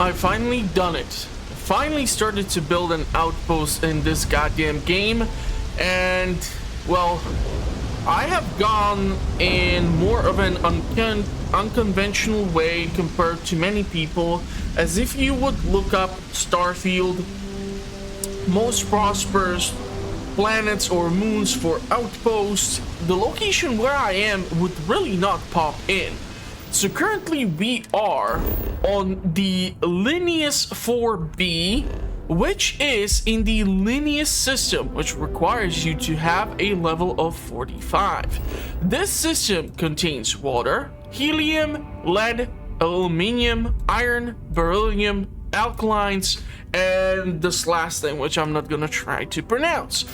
I finally done it. Finally started to build an outpost in this goddamn game, and well, I have gone in more of an unconventional way compared to many people. As if you would look up Starfield, most prosperous planets or moons for outposts, the location where I am would really not pop in. So currently we are on the Linnaeus 4b, which is in the Linnaeus system, which requires you to have a level of 45. This system contains water, helium, lead, aluminium, iron, beryllium, alkalines, and this last thing, which I'm not gonna try to pronounce.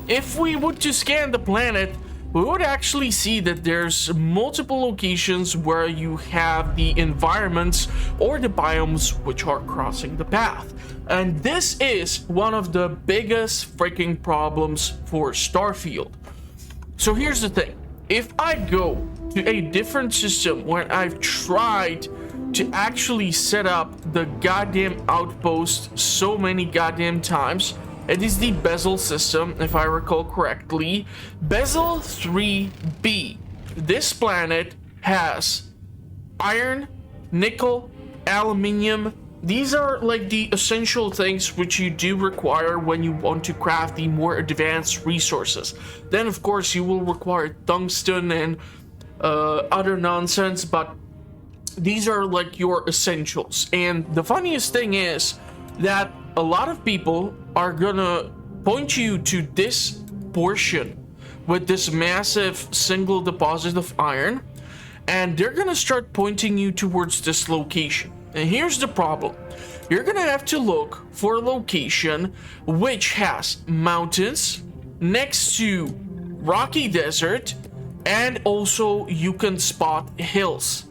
If we were to scan the planet, we would actually see that there's multiple locations where you have the environments or the biomes which are crossing the path. And this is one of the biggest freaking problems for Starfield. So here's the thing. If I go to a different system where I've tried to actually set up the goddamn outpost so many goddamn times, it is the Bezel system, if I recall correctly. Bezel 3b. This planet has iron, nickel, aluminium. These are like the essential things which you do require when you want to craft the more advanced resources. Then of course you will require tungsten and other nonsense, but these are like your essentials. And the funniest thing is that a lot of people are gonna point you to this portion with this massive single deposit of iron, and they're gonna start pointing you towards this location. And here's the problem. You're gonna have to look for a location which has mountains next to rocky desert, and also you can spot hills.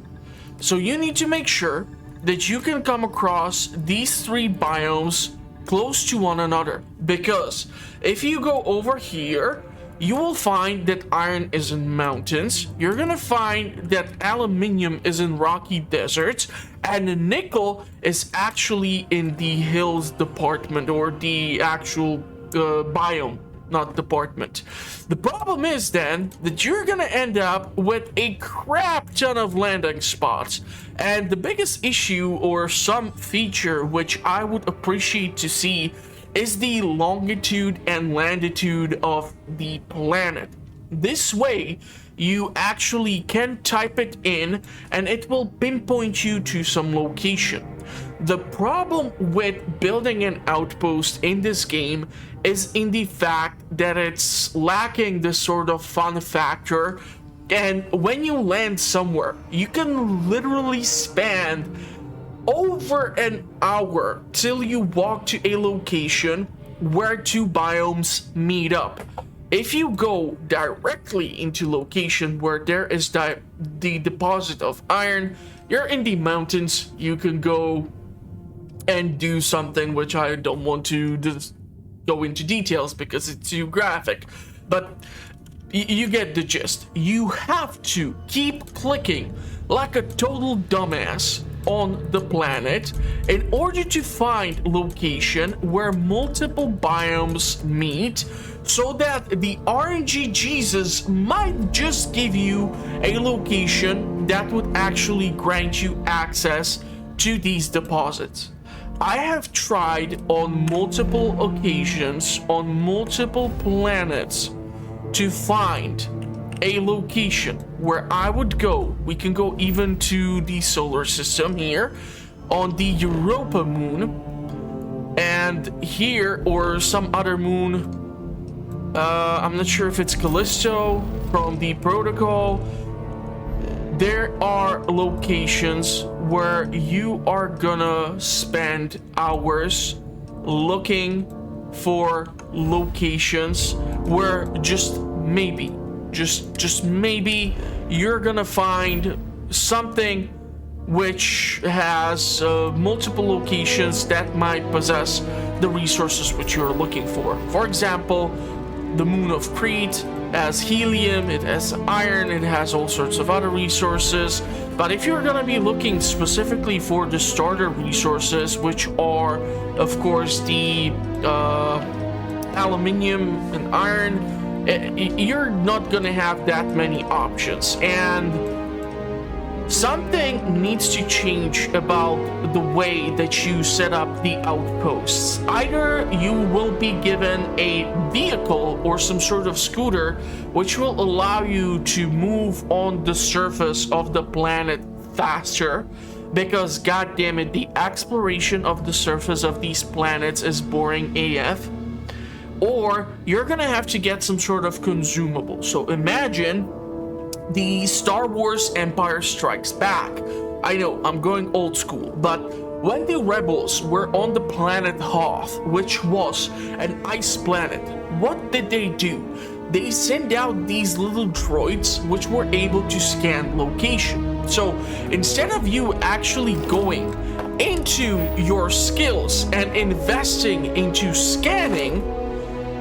So you need to make sure that you can come across these three biomes close to one another, because if you go over here, you will find that iron is in mountains, you're gonna find that aluminium is in rocky deserts, and the nickel is actually in the hills department, or the actual biome, not department. The problem is then that you're gonna end up with a crap ton of landing spots, and the biggest issue or some feature which I would appreciate to see is the longitude and latitude of the planet. This way you actually can type it in and it will pinpoint you to some location. The problem with building an outpost in this game is in the fact that it's lacking this sort of fun factor, and when you land somewhere, you can literally spend over an hour till you walk to a location where two biomes meet up. If you go directly into location where there is the deposit of iron, you're in the mountains, you can go and do something which I don't want to go into details because it's too graphic, but you get the gist. You have to keep clicking like a total dumbass on the planet in order to find location where multiple biomes meet, so that the RNG Jesus might just give you a location that would actually grant you access to these deposits. I have tried on multiple occasions on multiple planets to find a location where I would go. We can go even to the solar system here on the Europa moon, and here or some other moon. I'm not sure if it's Callisto from the protocol. There are locations where you are gonna spend hours looking for locations where just maybe you're gonna find something which has multiple locations that might possess the resources which you're looking for. For example, the moon of Crete, has helium, it has iron, it has all sorts of other resources. But if you're gonna be looking specifically for the starter resources, which are, of course, the aluminium and iron, you're not gonna have that many options. And something needs to change about the way that you set up the outposts. Either you will be given a vehicle or some sort of scooter which will allow you to move on the surface of the planet faster, because god damn it, the exploration of the surface of these planets is boring AF. Or you're gonna have to get some sort of consumable. So imagine the Star Wars Empire Strikes Back. I know, I'm going old school, but when the rebels were on the planet Hoth, which was an ice planet, what did they do? They sent out these little droids which were able to scan location. So instead of you actually going into your skills and investing into scanning,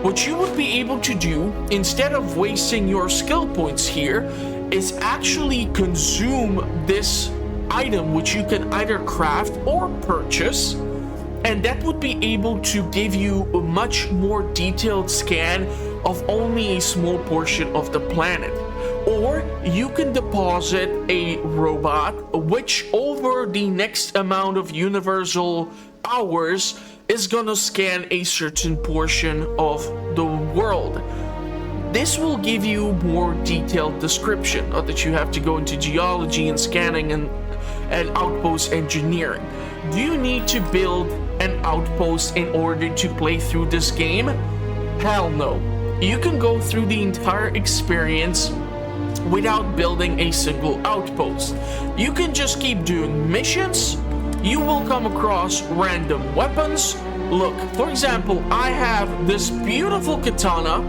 what you would be able to do, instead of wasting your skill points here, is actually consume this item, which you can either craft or purchase, and that would be able to give you a much more detailed scan of only a small portion of the planet. Or you can deposit a robot which over the next amount of universal hours is gonna scan a certain portion of the world. This will give you more detailed description, not that you have to go into geology and scanning and outpost engineering. Do you need to build an outpost in order to play through this game? Hell no. You can go through the entire experience without building a single outpost. You can just keep doing missions. You will come across random weapons. Look, for example, I have this beautiful katana.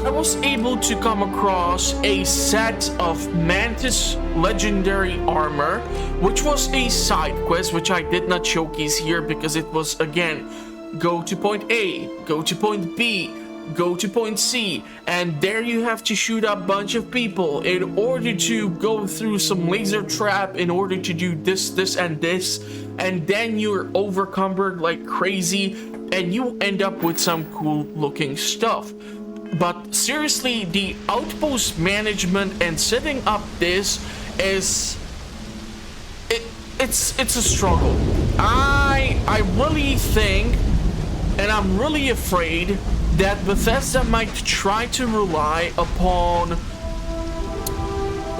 I was able to come across a set of Mantis legendary armor, which was a side quest, which I did not showcase here because it was, again, go to point A, go to point B, go to point C, and there you have to shoot a bunch of people in order to go through some laser trap in order to do this, this, and this, and then you're overcumbered like crazy, and you end up with some cool looking stuff. But seriously, the outpost management and setting up this is it's a struggle. I really think, and I'm really afraid, that Bethesda might try to rely upon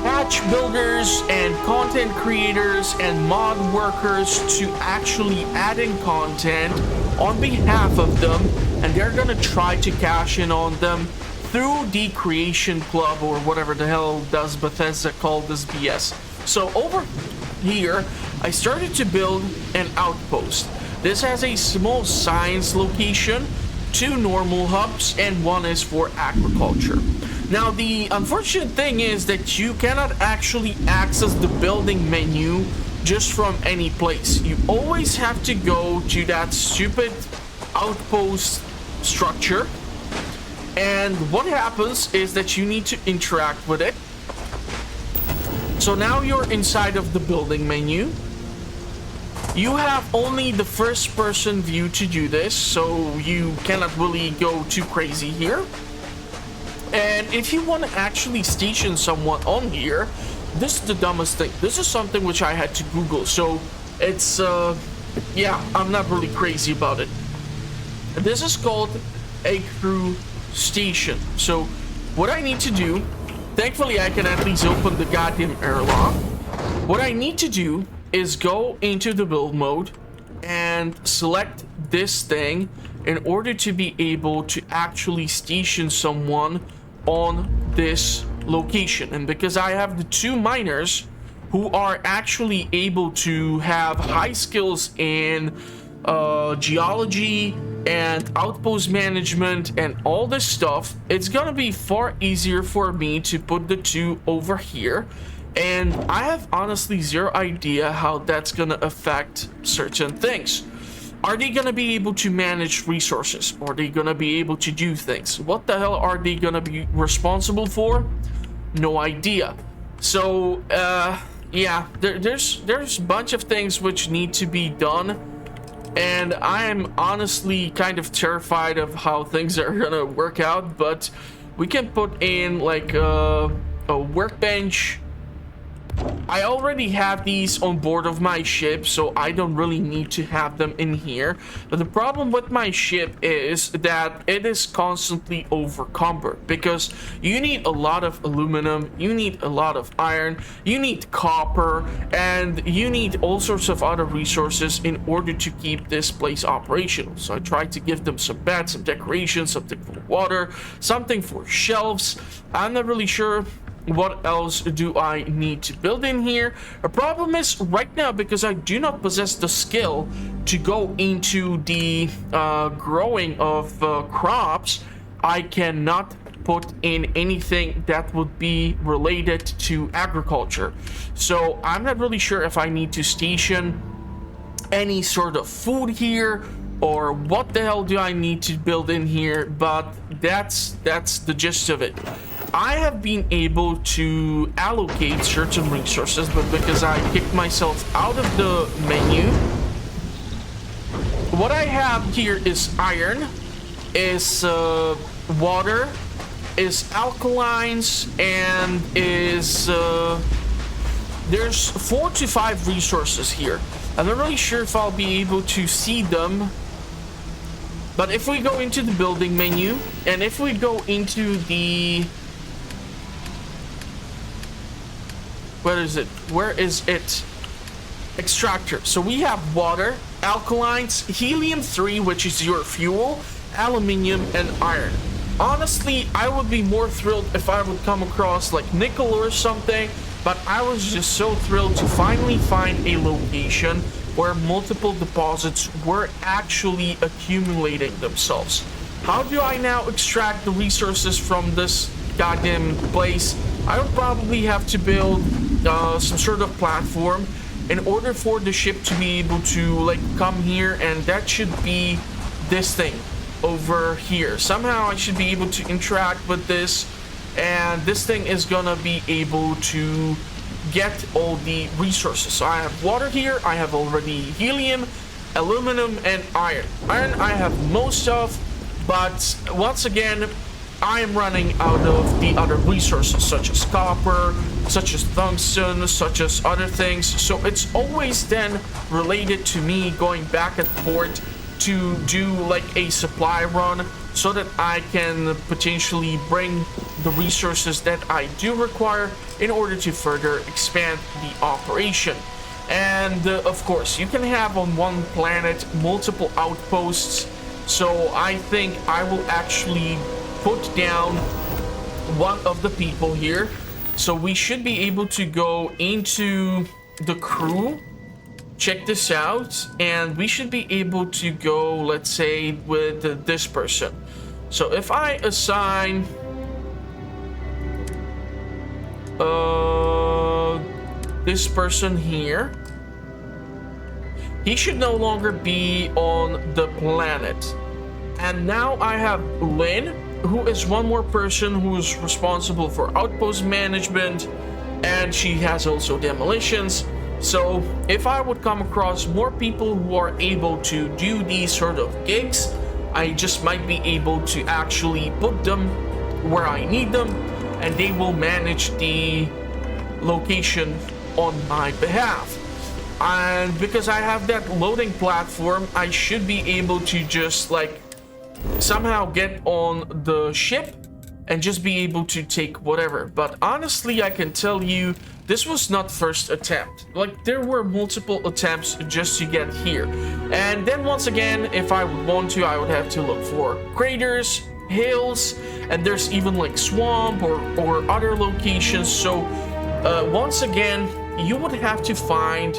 patch builders and content creators and mod workers to actually add in content on behalf of them, and they're gonna try to cash in on them through the Creation Club or whatever the hell does Bethesda call this BS. So over here, I started to build an outpost. This has a small science location, 2 normal hubs, and 1 is for agriculture. Now, the unfortunate thing is that you cannot actually access the building menu just from any place. You always have to go to that stupid outpost structure, and what happens is that you need to interact with it. So now you're inside of the building menu. You have only the first person view to do this, so you cannot really go too crazy here. And if you want to actually station someone on here, this is the dumbest thing. This is something which I had to Google, so it's, yeah, I'm not really crazy about it. This is called a crew station. So what I need to do, thankfully I can at least open the goddamn airlock. What I need to do is go into the build mode and select this thing in order to be able to actually station someone on this location. And because I have the 2 miners who are actually able to have high skills in geology and outpost management and all this stuff, it's gonna be far easier for me to put the 2 over here. And I have honestly zero idea how that's gonna affect certain things. Are they gonna be able to manage resources? Are they gonna be able to do things? What the hell are they gonna be responsible for? No idea. So yeah, there's a bunch of things which need to be done, and I am honestly kind of terrified of how things are gonna work out. But we can put in like a workbench. I already have these on board of my ship, so I don't really need to have them in here. But the problem with my ship is that it is constantly overcumbered, because you need a lot of aluminum, you need a lot of iron, you need copper, and you need all sorts of other resources in order to keep this place operational. So I tried to give them some beds, some decorations, something for water, something for shelves. I'm not really sure what else do I need to build in here. The problem is right now, because I do not possess the skill to go into the growing of crops, I cannot put in anything that would be related to agriculture. So I'm not really sure if I need to station any sort of food here, or what the hell do I need to build in here. But that's the gist of it. I have been able to allocate certain resources, but because I kicked myself out of the menu, what I have here is iron, is water, is alkalines, and is there's 4 to 5 resources here. I'm not really sure if I'll be able to see them, but if we go into the building menu, and if we go into the... Where is it? Extractor. So we have water, alkalines, helium-3, which is your fuel, aluminium, and iron. Honestly, I would be more thrilled if I would come across like nickel or something, but I was just so thrilled to finally find a location where multiple deposits were actually accumulating themselves. How do I now extract the resources from this goddamn place? I would probably have to build some sort of platform in order for the ship to be able to like come here, and that should be this thing over here. Somehow I should be able to interact with this, and this thing is gonna be able to get all the resources. So I have water here, I have already helium, aluminum, and iron. Iron I have most of, but once again I am running out of the other resources, such as copper, such as tungsten, such as other things. So it's always then related to me going back and forth to do like a supply run, so that I can potentially bring the resources that I do require in order to further expand the operation. And of course, you can have on one planet multiple outposts. So I think I will actually put down one of the people here. So we should be able to go into the crew, check this out, and we should be able to go, let's say, with this person. So if I assign this person here, he should no longer be on the planet. And now I have Lynn, who is one more person who is responsible for outpost management, and she has also demolitions. So if I would come across more people who are able to do these sort of gigs, I just might be able to actually put them where I need them, and they will manage the location on my behalf. And because I have that loading platform, I should be able to just like somehow get on the ship and just be able to take whatever. But honestly, I can tell you, this was not first attempt. Like, there were multiple attempts just to get here. And then once again, if I would want to, I would have to look for craters, hills, and there's even like swamp or other locations. So once again, you would have to find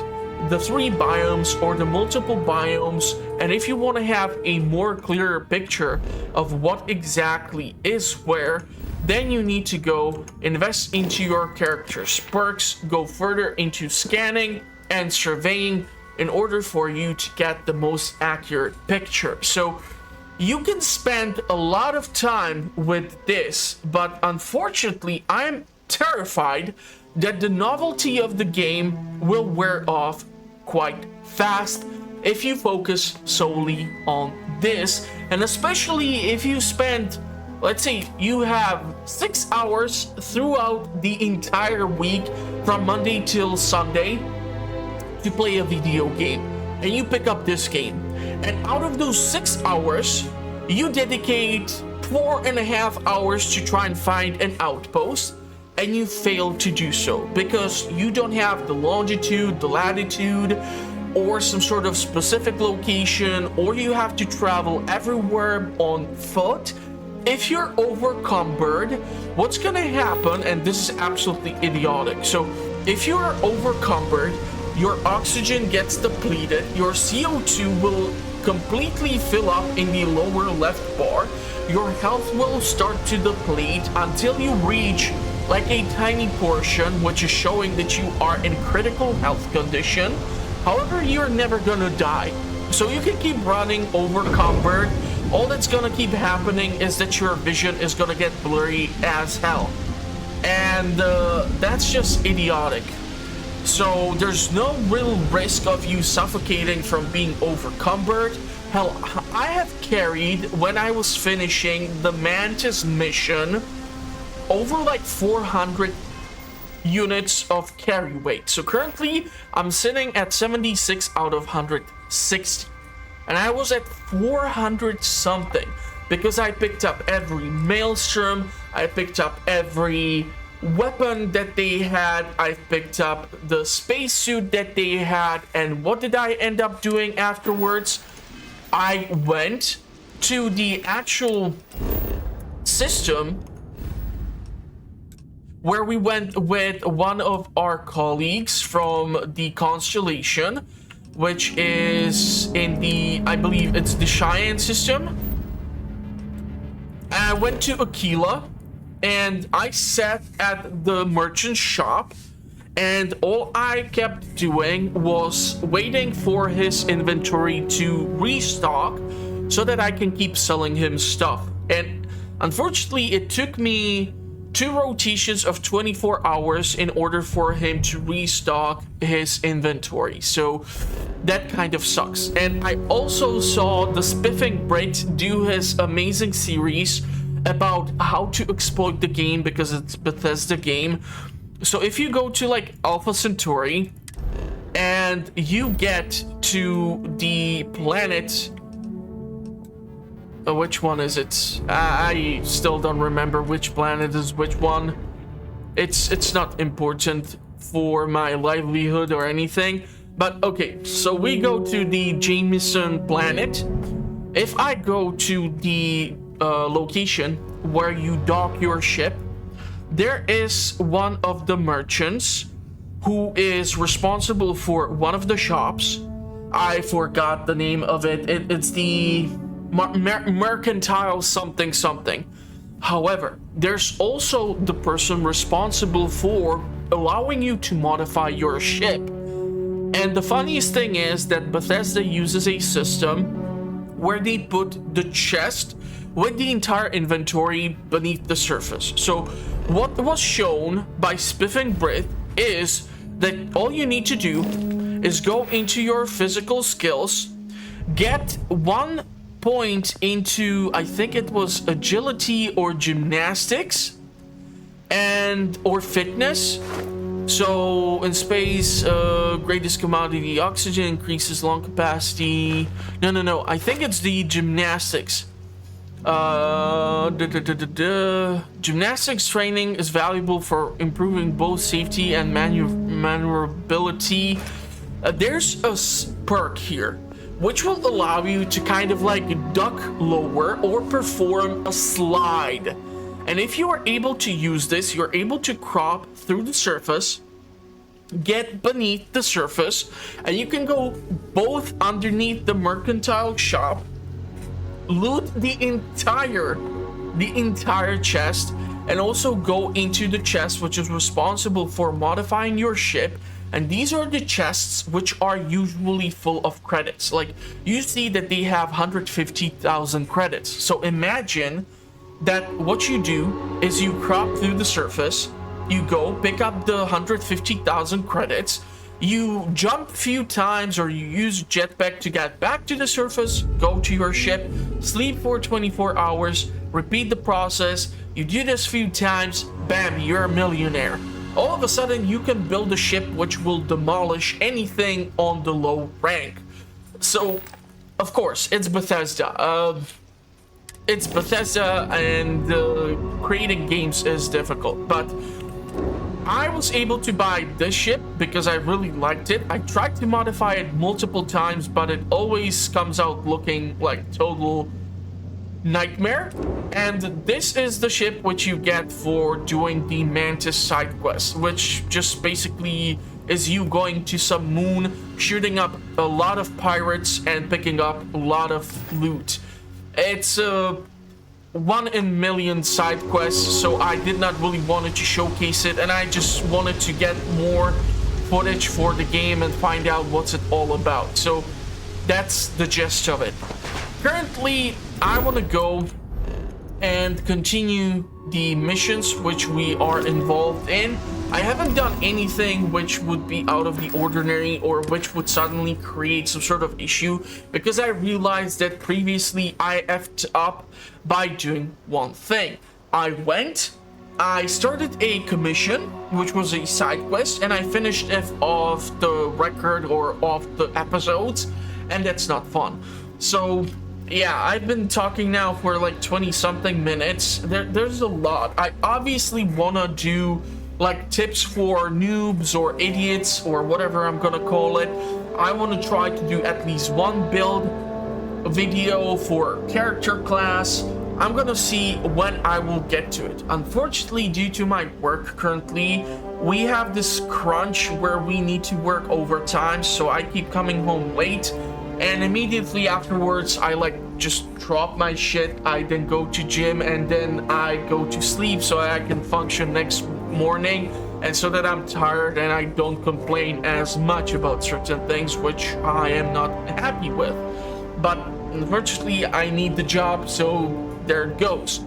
the 3 biomes or the multiple biomes. And if you want to have a more clearer picture of what exactly is where, then you need to go invest into your character's perks, go further into scanning and surveying in order for you to get the most accurate picture. So you can spend a lot of time with this, but unfortunately, I'm terrified that the novelty of the game will wear off quite fast if you focus solely on this, and especially if you spend, let's say you have 6 hours throughout the entire week from Monday till Sunday to play a video game, and you pick up this game, and out of those 6 hours you dedicate 4.5 hours to try and find an outpost, and you fail to do so because you don't have the longitude, the latitude, or some sort of specific location, or you have to travel everywhere on foot. If you're overcumbered, what's gonna happen, and this is absolutely idiotic, so if you're overcumbered, your oxygen gets depleted, your CO2 will completely fill up in the lower left bar, your health will start to deplete until you reach like a tiny portion, which is showing that you are in critical health condition. However, you're never gonna die. So you can keep running overcumbered. All that's gonna keep happening is that your vision is gonna get blurry as hell. And that's just idiotic. So there's no real risk of you suffocating from being overcumbered. Hell, I have carried, when I was finishing the Mantis mission, over like 400 units of carry weight. So currently I'm sitting at 76 out of 160, and I was at 400 something because I picked up every maelstrom, I picked up every weapon that they had, I picked up the spacesuit that they had. And what did I end up doing afterwards? I went to the actual system where we went with one of our colleagues from the Constellation, which is in the, I believe it's the Cheyenne system. I went to Aquila and I sat at the merchant shop, and all I kept doing was waiting for his inventory to restock so that I can keep selling him stuff. And unfortunately, it took me 2 rotations of 24 hours in order for him to restock his inventory. So that kind of sucks. And I also saw the Spiffing Brit do his amazing series about how to exploit the game because it's Bethesda game. So if you go to like Alpha Centauri and you get to the planet, which one is it? I still don't remember which planet is which one. It's not important for my livelihood or anything. But okay, so we go to the Jameson planet. If I go to the location where you dock your ship, there is one of the merchants who is responsible for one of the shops. I forgot the name of it. It's the mercantile something something. However, there's also the person responsible for allowing you to modify your ship. And the funniest thing is that Bethesda uses a system where they put the chest with the entire inventory beneath the surface. So what was shown by Spiffing Brit is that all you need to do is go into your physical skills, get 1 point into, I think it was agility or gymnastics, and or fitness. So in space, greatest commodity oxygen increases lung capacity. No, I think it's the gymnastics. Gymnastics training is valuable for improving both safety and maneuverability. There's a perk here which will allow you to kind of like duck lower or perform a slide. And if you are able to use this, you're able to crop through the surface, get beneath the surface, and you can go both underneath the mercantile shop, loot the entire chest, and also go into the chest which is responsible for modifying your ship. And these are the chests which are usually full of credits. Like, you see that they have 150,000 credits. So imagine that what you do is you crop through the surface, you go pick up the 150,000 credits, you jump a few times or you use jetpack to get back to the surface, go to your ship, sleep for 24 hours, repeat the process. You do this a few times, bam, you're a millionaire. All of a sudden you can build a ship which will demolish anything on the low rank. So of course it's Bethesda. It's Bethesda, and creating games is difficult, but I was able to buy this ship because I really liked it. I tried to modify it multiple times, but it always comes out looking like total nightmare. And this is the ship which you get for doing the Mantis side quest, which just basically is you going to some moon, shooting up a lot of pirates and picking up a lot of loot. It's a 1 in a million side quest, so I did not really want to showcase it, and I just wanted to get more footage for the game and find out what's it all about. So that's the gist of it. Currently I want to go and continue the missions which we are involved in. I haven't done anything which would be out of the ordinary or which would suddenly create some sort of issue, because I realized that previously I effed up by doing one thing. I started a commission, which was a side quest, and I finished it off the record or off the episodes, and that's not fun. So yeah, I've been talking now for like 20 something minutes. There's a lot. I obviously wanna do like tips for noobs or idiots or whatever I'm gonna call it. I want to try to do at least one build video for character class. I'm gonna see when I will get to it. Unfortunately, due to my work currently, we have this crunch where we need to work overtime, so I keep coming home late, and immediately afterwards I like just drop my shit. I then go to gym, and then I go to sleep so I can function next morning, and so that I'm tired and I don't complain as much about certain things which I am not happy with. But unfortunately I need the job, so there it goes.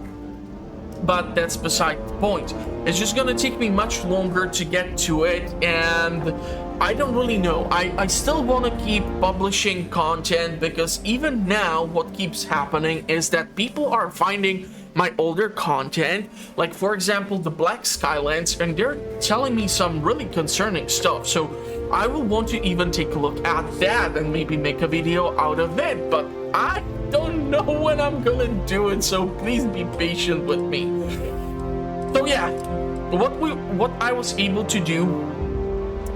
But that's beside the point. It's just gonna take me much longer to get to it, and I don't really know. I still want to keep publishing content, because even now what keeps happening is that people are finding my older content, like for example the Black Skylands, and they're telling me some really concerning stuff. So I will want to even take a look at that and maybe make a video out of it, but I don't know when I'm gonna do it, so please be patient with me. So yeah, what I was able to do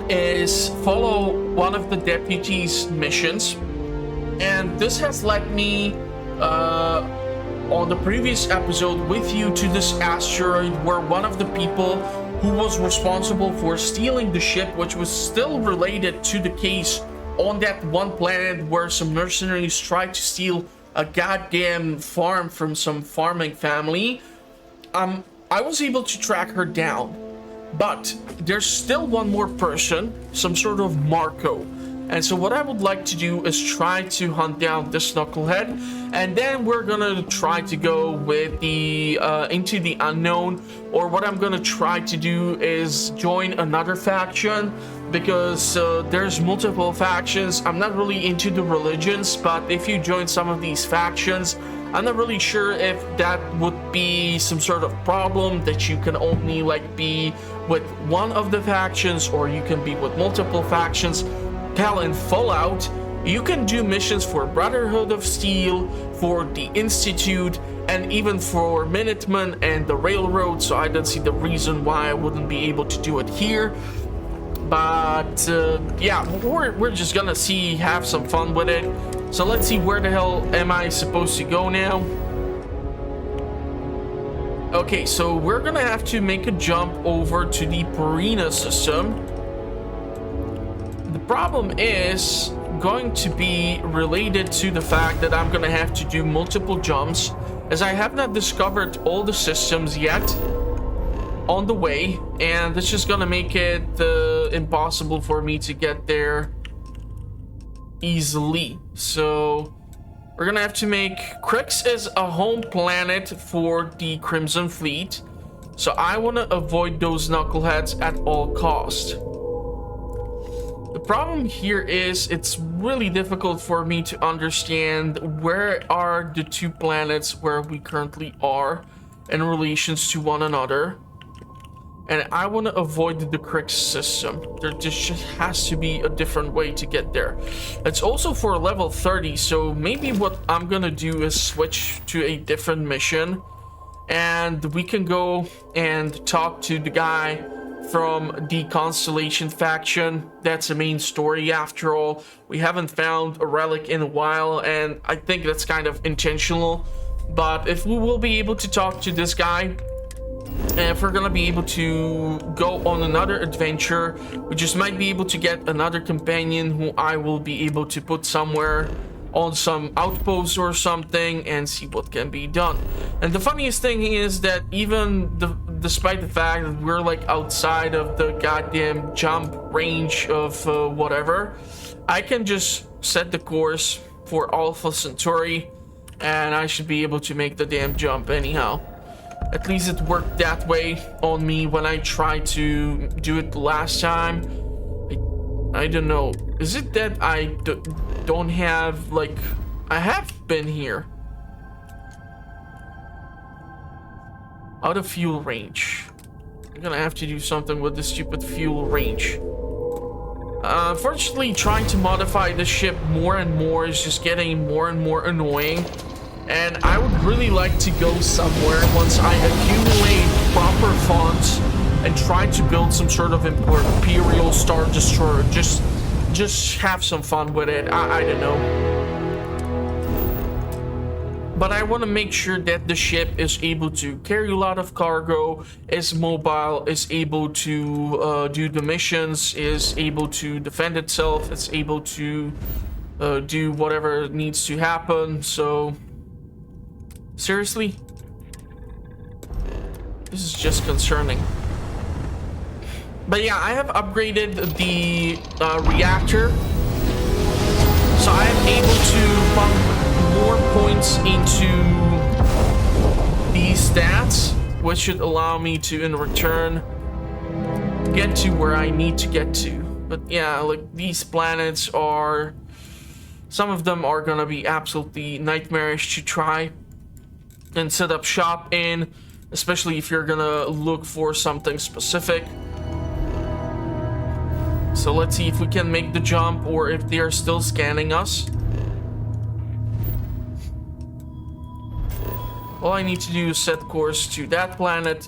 is follow one of the deputies' missions, and this has led me on the previous episode with you to this asteroid where one of the people who was responsible for stealing the ship, which was still related to the case on that one planet where some mercenaries tried to steal a goddamn farm from some farming family, I was able to track her down. But there's still one more person, some sort of Marco. And so what I would like to do is try to hunt down this knucklehead, and then we're gonna try to go with the into the unknown, or what I'm gonna try to do is join another faction, because there's multiple factions. I'm not really into the religions, but if you join some of these factions, I'm not really sure if that would be some sort of problem, that you can only like be with one of the factions or you can be with multiple factions. Hell, in Fallout, you can do missions for Brotherhood of Steel, for the Institute, and even for Minutemen and the Railroad, so I don't see the reason why I wouldn't be able to do it here. But yeah, we're just gonna have some fun with it. So let's see, where the hell am I supposed to go now? Okay, so we're gonna have to make a jump over to the Perina system. The problem is going to be related to the fact that I'm gonna have to do multiple jumps, as I have not discovered all the systems yet. on the way, and it's just gonna make it impossible for me to get there easily. So we're gonna have to make Crix is a home planet for the Crimson Fleet, so I want to avoid those knuckleheads at all cost. The problem here is it's really difficult for me to understand where are the two planets where we currently are in relations to one another. And I want to avoid the Crix system. There just has to be a different way to get there. It's also for level 30, so maybe what I'm gonna do is switch to a different mission. And we can go and talk to the guy from the Constellation faction. That's the main story after all. We haven't found a relic in a while, and I think that's kind of intentional. But if we will be able to talk to this guy, and if we're gonna be able to go on another adventure, we just might be able to get another companion who I will be able to put somewhere on some outpost or something and see what can be done. And the funniest thing is that even despite the fact that we're like outside of the goddamn jump range of whatever, I can just set the course for Alpha Centauri and I should be able to make the damn jump anyhow. At least it worked that way on me when I tried to do it last time. I don't know. Is it that I don't have, like... I have been here. Out of fuel range. I'm gonna have to do something with the stupid fuel range. Unfortunately, trying to modify the ship more and more is just getting more and more annoying. And I would really like to go somewhere once I accumulate proper funds and try to build some sort of Imperial Star Destroyer. Just have some fun with it. I don't know. But I want to make sure that the ship is able to carry a lot of cargo, is mobile, is able to do the missions, is able to defend itself, is able to do whatever needs to happen. So... seriously? This is just concerning. But yeah, I have upgraded the reactor. So I am able to pump more points into these stats, which should allow me to, in return, get to where I need to get to. But yeah, like these planets are... some of them are gonna be absolutely nightmarish to try and set up shop in, especially if you're gonna look for something specific. So let's see if we can make the jump or if they are still scanning us. All I need to do is set course to that planet.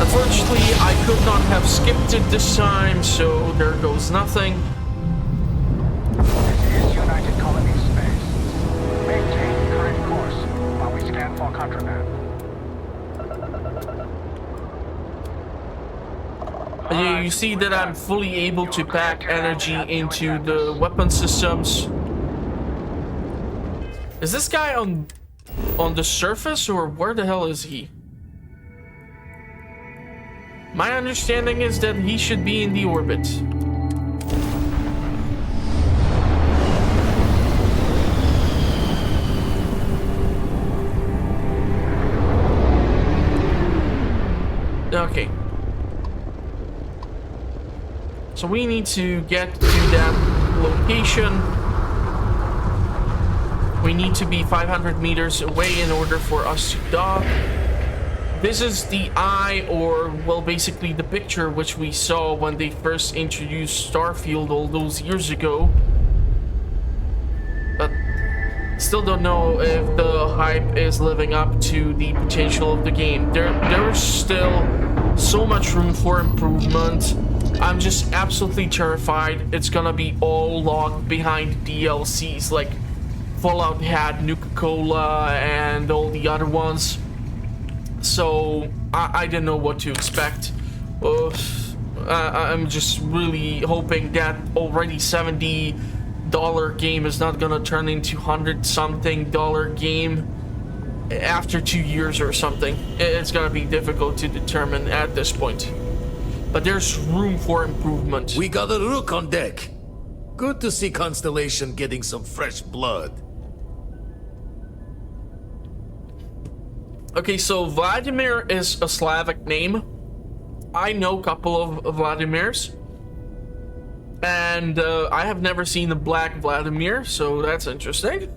Unfortunately, I could not have skipped it this time, so there goes nothing. This is United Colony Space. Maintain current course while we scan for contraband. You see that I'm fully able to pack energy into the weapon systems. Is this guy on the surface, or where the hell is he? My understanding is that he should be in the orbit. Okay. So we need to get to that location. We need to be 500 meters away in order for us to dock. This is the eye, or, well, basically the picture which we saw when they first introduced Starfield all those years ago. But still don't know if the hype is living up to the potential of the game. There is still so much room for improvement. I'm just absolutely terrified it's gonna be all locked behind DLCs like Fallout had Nuka-Cola and all the other ones. So I didn't know what to expect. I'm just really hoping that already 70 $50 game is not gonna turn into $100-something game after 2 years or something. It's gonna be difficult to determine at this point. But there's room for improvement. We got a rook on deck. Good to see Constellation getting some fresh blood. Okay, so Vladimir is a Slavic name. I know a couple of Vladimirs. And I have never seen a black Vladimir, so that's interesting.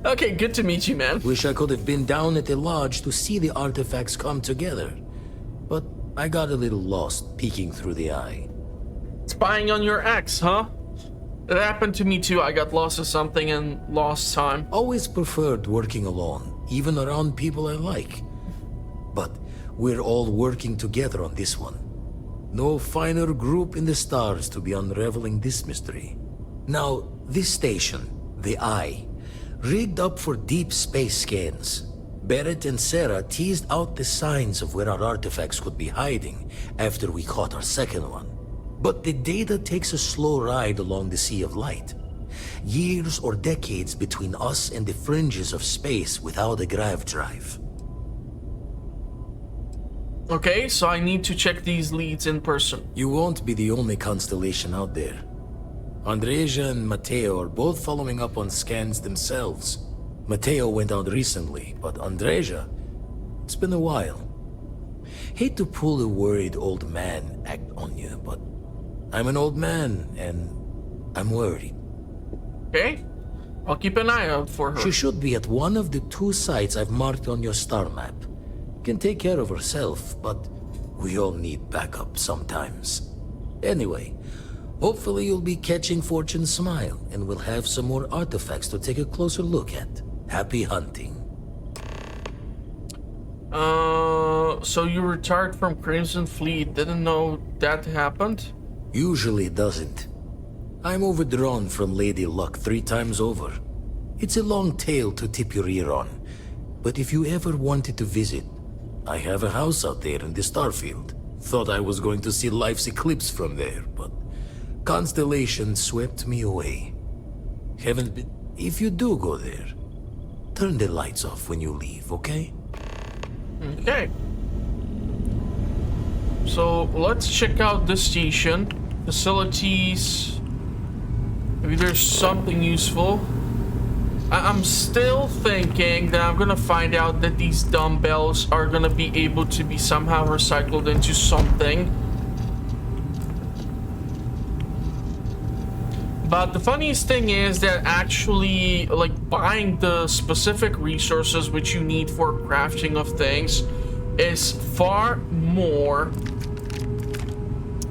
Okay, good to meet you, man. Wish I could have been down at the lodge to see the artifacts come together. But I got a little lost peeking through the eye. Spying on your ex, huh? It happened to me too. I got lost or something and lost time. Always preferred working alone, even around people I like. But we're all working together on this one. No finer group in the stars to be unraveling this mystery. Now, this station, the Eye, rigged up for deep space scans. Barrett and Sarah teased out the signs of where our artifacts could be hiding after we caught our second one. But the data takes a slow ride along the Sea of Light. Years or decades between us and the fringes of space without a grav drive. Okay, so I need to check these leads in person. You won't be the only Constellation out there. Andreja and Matteo are both following up on scans themselves. Matteo went out recently, but Andreja, it's been a while. Hate to pull a worried old man act on you, but I'm an old man, and I'm worried. Okay, I'll keep an eye out for her. She should be at one of the 2 sites I've marked on your star map. Can take care of herself, but we all need backup sometimes. Anyway, hopefully you'll be catching Fortune's smile, and we'll have some more artifacts to take a closer look at. Happy hunting. So you retired from Crimson Fleet. Didn't know that happened? Usually doesn't. I'm overdrawn from Lady Luck 3 times over. It's a long tale to tip your ear on, but if you ever wanted to visit, I have a house out there in the Starfield. Thought I was going to see life's eclipse from there, but Constellation swept me away. Haven't been... If you do go there, turn the lights off when you leave, okay? Okay. So let's check out this station. Facilities. Maybe there's something useful. I'm still thinking that I'm gonna find out that these dumbbells are gonna be able to be somehow recycled into something. But the funniest thing is that actually, like, buying the specific resources which you need for crafting of things is far more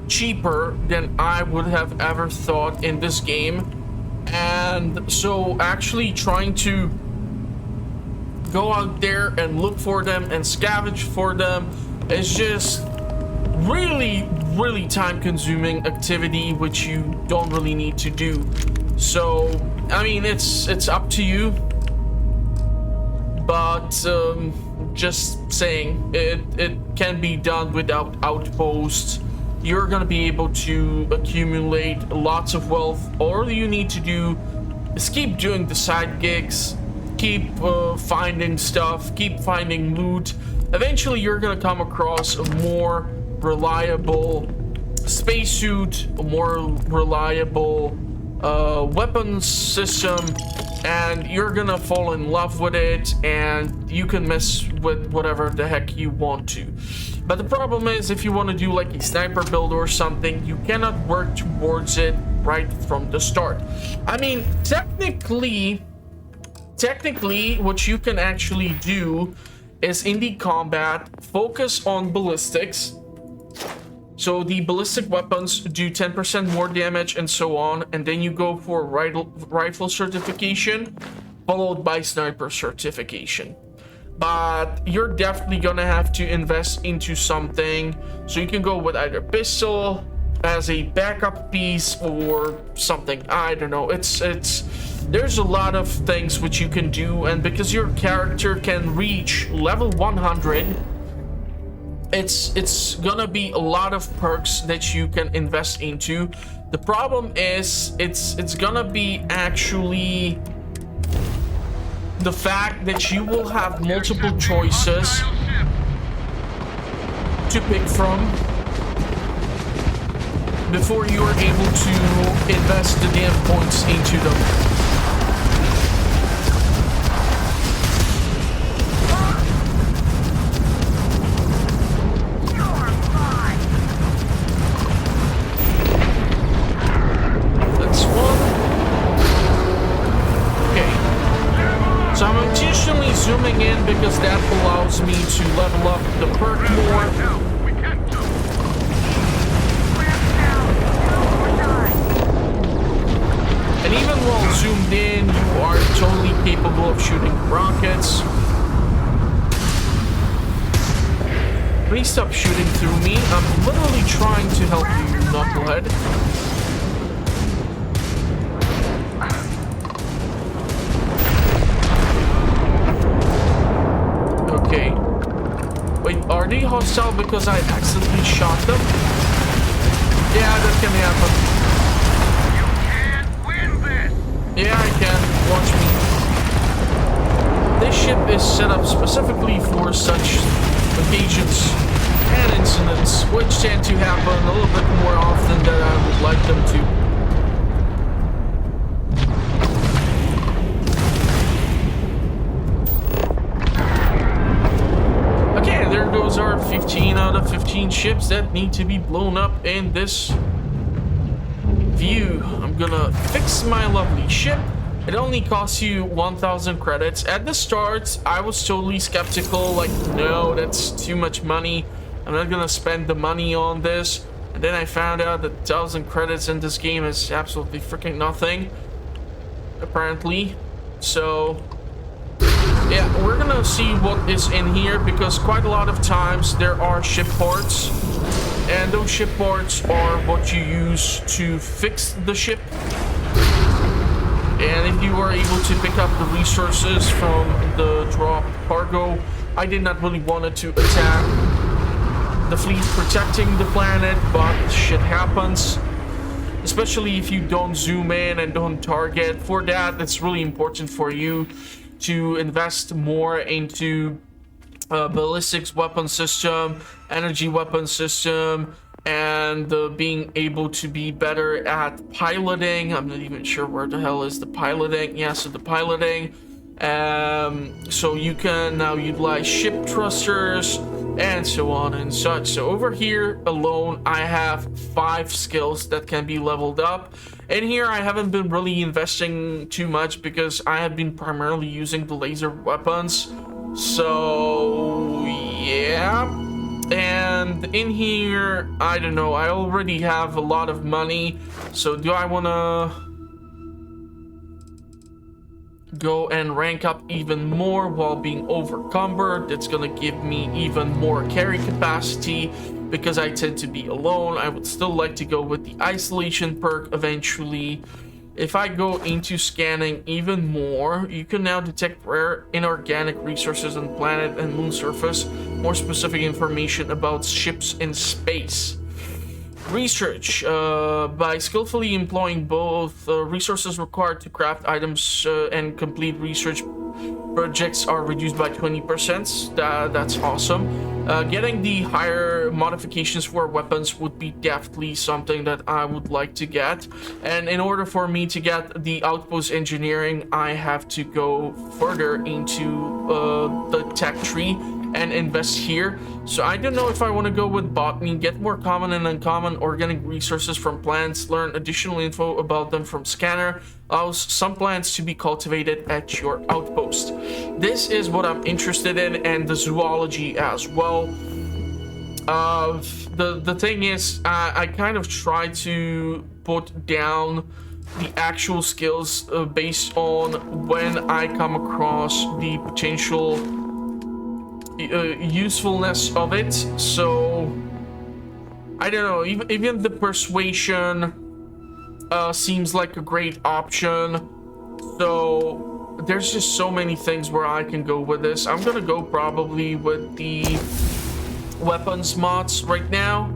cheaper than I would have ever thought in this game. And so actually trying to go out there and look for them and scavenge for them is just really time-consuming activity which you don't really need to do. So I mean, it's up to you, but just saying, it can be done without outposts. You're gonna be able to accumulate lots of wealth. All you need to do is keep doing the side gigs, keep finding stuff, keep finding loot. Eventually you're gonna come across a more reliable spacesuit, a more reliable weapons system, and you're gonna fall in love with it, and you can mess with whatever the heck you want to. But the problem is, if you want to do like a sniper build or something, you cannot work towards it right from the start. I mean, technically what you can actually do is in the combat focus on ballistics. So the ballistic weapons do 10% more damage and so on, and then you go for rifle certification followed by sniper certification. But you're definitely gonna have to invest into something, so you can go with either pistol as a backup piece or something. I don't know, there's a lot of things which you can do, and because your character can reach level 100, it's gonna be a lot of perks that you can invest into. The problem is it's gonna be actually the fact that you will have multiple choices to pick from before you are able to invest the damn points into them. That's one. Okay. So I'm intentionally zooming in because that allows me to level up the perk more. And even while zoomed in, you are totally capable of shooting rockets. Please stop shooting through me. I'm literally trying to help you, knucklehead. Okay. Wait, are they hostile because I accidentally shot them? Yeah, that can happen. Yeah, I can. Watch me. This ship is set up specifically for such occasions and incidents, which tend to happen a little bit more often than I would like them to. Okay, there goes our 15 out of 15 ships that need to be blown up in this view. I'm gonna fix my lovely ship. It only costs you 1,000 credits. At the start, I was totally skeptical, like, no, that's too much money. I'm not gonna spend the money on this. And then I found out that 1,000 credits in this game is absolutely freaking nothing, apparently. So, yeah, we're gonna see what is in here, because quite a lot of times there are ship parts. And those ship parts are what you use to fix the ship. And if you are able to pick up the resources from the drop cargo, I did not really want to attack the fleet protecting the planet, but shit happens. Especially if you don't zoom in and don't target. For that, it's really important for you to invest more into ballistics weapon system, energy weapon system, and being able to be better at piloting. I'm not even sure where the hell is the piloting. Yeah, so the piloting. So you can now utilize ship thrusters and so on and such. So over here alone, I have 5 skills that can be leveled up. And here I haven't been really investing too much because I have been primarily using the laser weapons. So yeah, and in here, I don't know, I already have a lot of money, so do I want to go and rank up even more while being overcumbered? That's gonna give me even more carry capacity because I tend to be alone. I would still like to go with the isolation perk eventually. If I go into scanning even more, you can now detect rare inorganic resources on planet and moon surface. More specific information about ships in space. Research. By skillfully employing both resources required to craft items and complete research projects are reduced by 20%. That's awesome. Getting the higher modifications for weapons would be definitely something that I would like to get. And in order for me to get the outpost engineering, I have to go further into the tech tree and invest here. So I don't know if I want to go with botany, get more common and uncommon organic resources from plants, learn additional info about them from scanner, allows some plants to be cultivated at your outpost. This is what I'm interested in, and the zoology as well. The thing is, I kind of try to put down the actual skills based on when I come across the potential usefulness of it. So I don't know, even the persuasion seems like a great option. So there's just so many things where I can go with this. I'm gonna go probably with the weapons mods right now.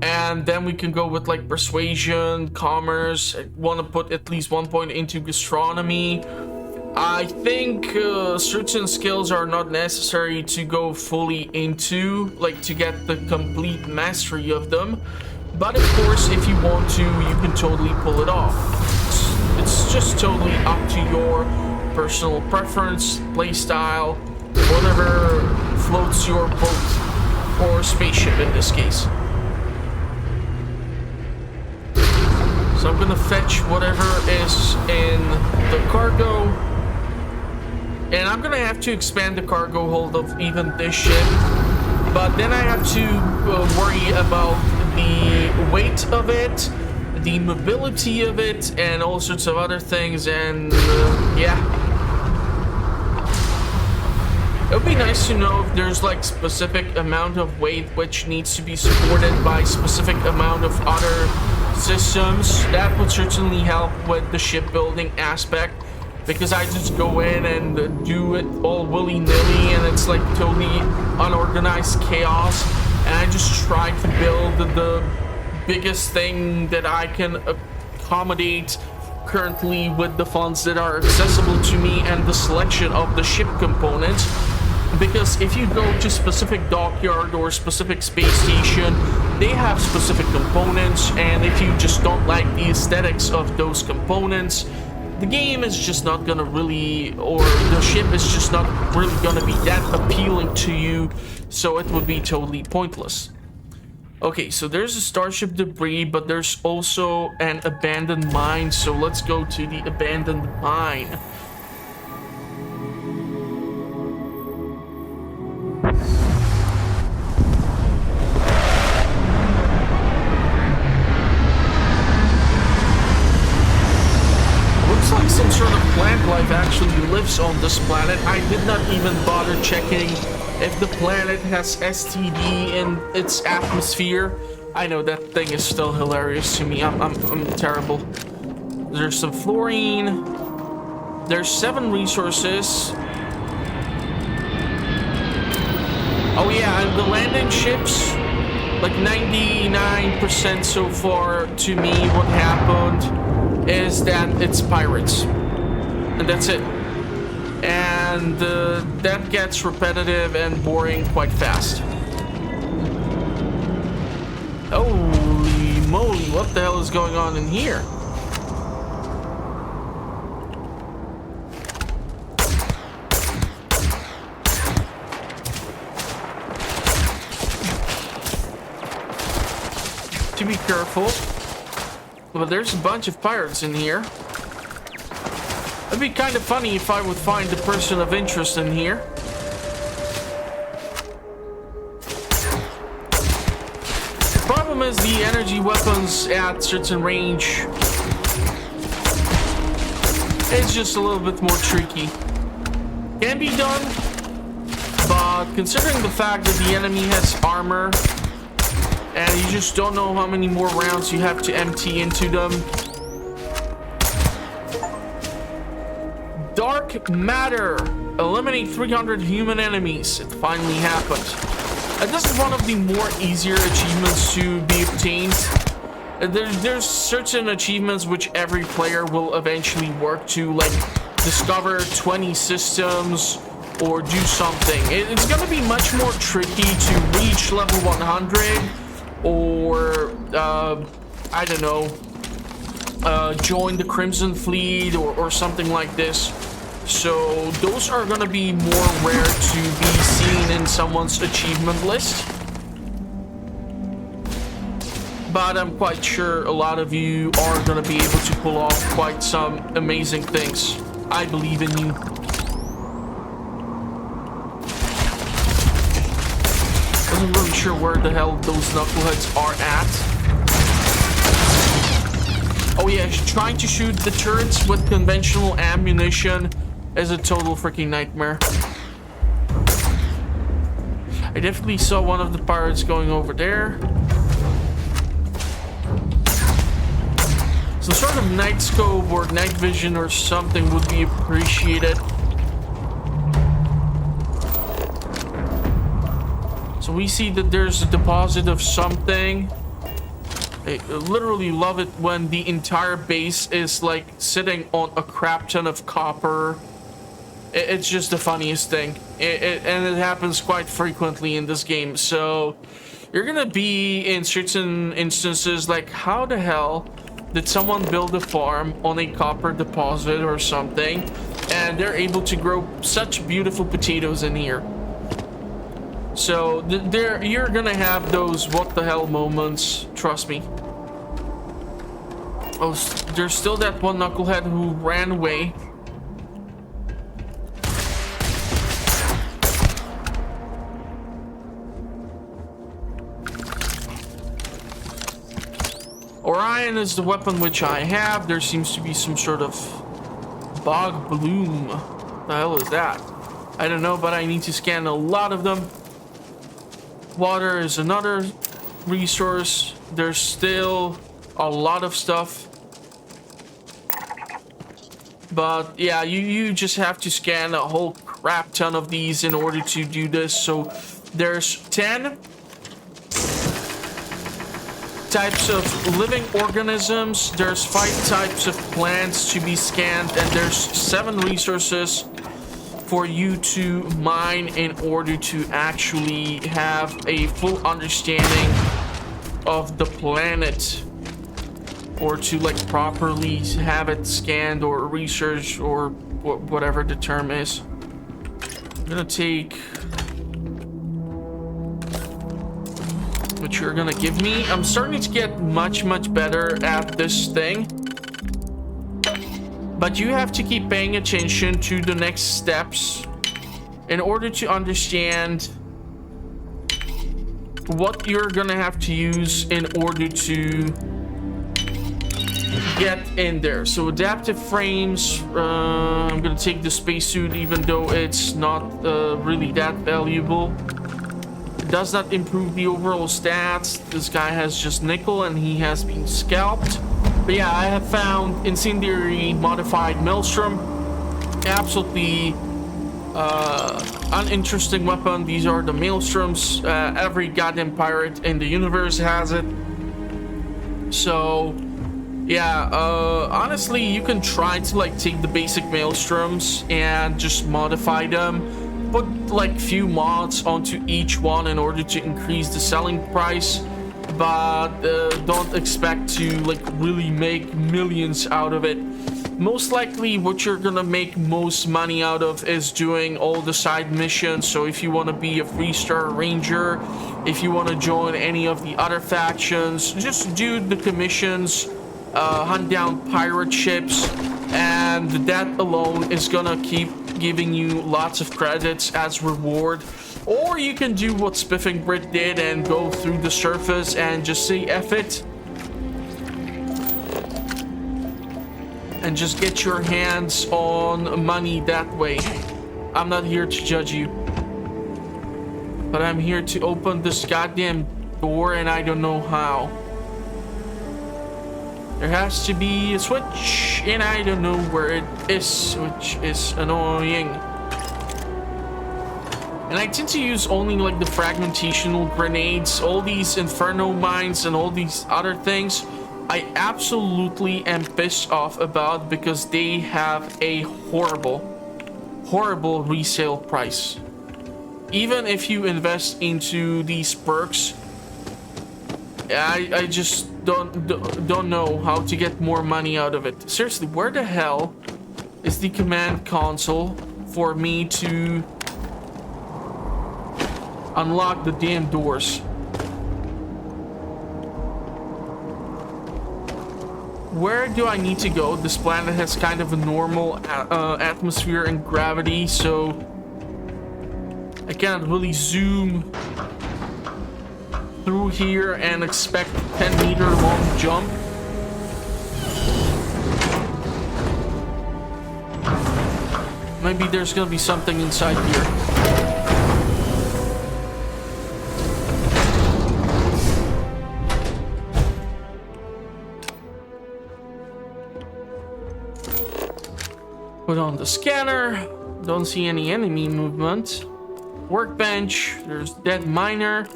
And then we can go with like persuasion, commerce. I want to put at least 1 point into gastronomy. I think certain skills are not necessary to go fully into, like to get the complete mastery of them. But of course, if you want to, you can totally pull it off. It's just totally up to your personal preference, playstyle, whatever floats your boat, or spaceship in this case. So I'm gonna fetch whatever is in the cargo. And I'm gonna have to expand the cargo hold of even this ship. But then I have to worry about the weight of it, the mobility of it, and all sorts of other things. And yeah. It would be nice to know if there's like specific amount of weight which needs to be supported by specific amount of other systems. That would certainly help with the shipbuilding aspect, because I just go in and do it all willy-nilly and it's like totally unorganized chaos, and I just try to build the biggest thing that I can accommodate currently with the funds that are accessible to me and the selection of the ship components. Because if you go to specific dockyard or specific space station, they have specific components, and if you just don't like the aesthetics of those components, the game is just not gonna really, or the ship is just not really gonna be that appealing to you, so it would be totally pointless. Okay, so there's a starship debris, but there's also an abandoned mine, so let's go to the abandoned mine. Like some sort of plant life actually lives on this planet. I did not even bother checking if the planet has STD in its atmosphere. I know that thing is still hilarious to me. I'm terrible. There's some fluorine. There's 7 resources. Oh yeah, and the landing ships, like 99% so far to me what happened is that it's pirates, and that's it. And that gets repetitive and boring quite fast. Holy moly, what the hell is going on in here? To be careful. But there's a bunch of pirates in here. It'd be kind of funny if I would find a person of interest in here. The problem is the energy weapons at certain range. It's just a little bit more tricky. Can be done, but considering the fact that the enemy has armor, and you just don't know how many more rounds you have to empty into them. Dark matter. Eliminate 300 human enemies. It finally happened. This is one of the more easier achievements to be obtained. There's certain achievements which every player will eventually work to, like discover 20 systems or do something. It's gonna be much more tricky to reach level 100. Or, I don't know, join the Crimson Fleet or something like this. So those are gonna be more rare to be seen in someone's achievement list. But I'm quite sure a lot of you are gonna be able to pull off quite some amazing things. I believe in you. I'm really sure where the hell those knuckleheads are at. Oh yeah, trying to shoot the turrets with conventional ammunition is a total freaking nightmare. I definitely saw one of the pirates going over there. Some sort of night scope or night vision or something would be appreciated. So So we see that there's a deposit of something. I literally love it when the entire base is like sitting on a crap ton of copper. It's just the funniest thing. And it happens quite frequently in this game. So you're gonna be in certain instances like, how the hell did someone build a farm on a copper deposit or something, and they're able to grow such beautiful potatoes in here? So there, you're gonna have those what the hell moments, trust me. Oh, there's still that one knucklehead who ran away. Orion is the weapon which I have. There seems to be some sort of bog bloom. What the hell is that? I don't know, but I need to scan a lot of them. Water is another resource. There's still a lot of stuff. But yeah, you just have to scan a whole crap ton of these in order to do this. So there's 10 types of living organisms, there's 5 types of plants to be scanned, and there's 7 resources for you to mine in order to actually have a full understanding of the planet, or to like properly have it scanned or researched, or whatever the term is. I'm gonna take what you're gonna give me. I'm starting to get much better at this thing, but you have to keep paying attention to the next steps in order to understand what you're gonna have to use in order to get in there. So adaptive frames, I'm gonna take the spacesuit even though it's not really that valuable. Does not improve the overall stats. This guy has just nickel and he has been scalped. But yeah, I have found incendiary modified maelstrom. Absolutely uninteresting weapon. These are the maelstroms. Every goddamn pirate in the universe has it. So yeah, honestly, you can try to like take the basic maelstroms and just modify them. Put like few mods onto each one in order to increase the selling price, but don't expect to like really make millions out of it. Most likely what you're gonna make most money out of is doing all the side missions. So if you want to be a 3-star ranger, if you want to join any of the other factions, just do the commissions, hunt down pirate ships, and that alone is gonna keep giving you lots of credits as reward. Or you can do what Spiffing Brit did and go through the surface and just say F it and just get your hands on money that way. I'm not here to judge you, but I'm here to open this goddamn door, and I don't know how. There has to be a switch, and I don't know where it is, which is annoying. And I tend to use only like the fragmentational grenades. All these inferno mines and all these other things, I absolutely am pissed off about because they have a horrible resale price. Even if you invest into these perks, I just don't know how to get more money out of it. Seriously, where the hell is the command console for me to unlock the damn doors? Where do I need to go? This planet has kind of a normal atmosphere and gravity, so I can't really zoom through here and expect 10-meter long jump. Maybe there's gonna be something inside here. Put on the scanner. Don't see any enemy movement. workbench. There's dead miner.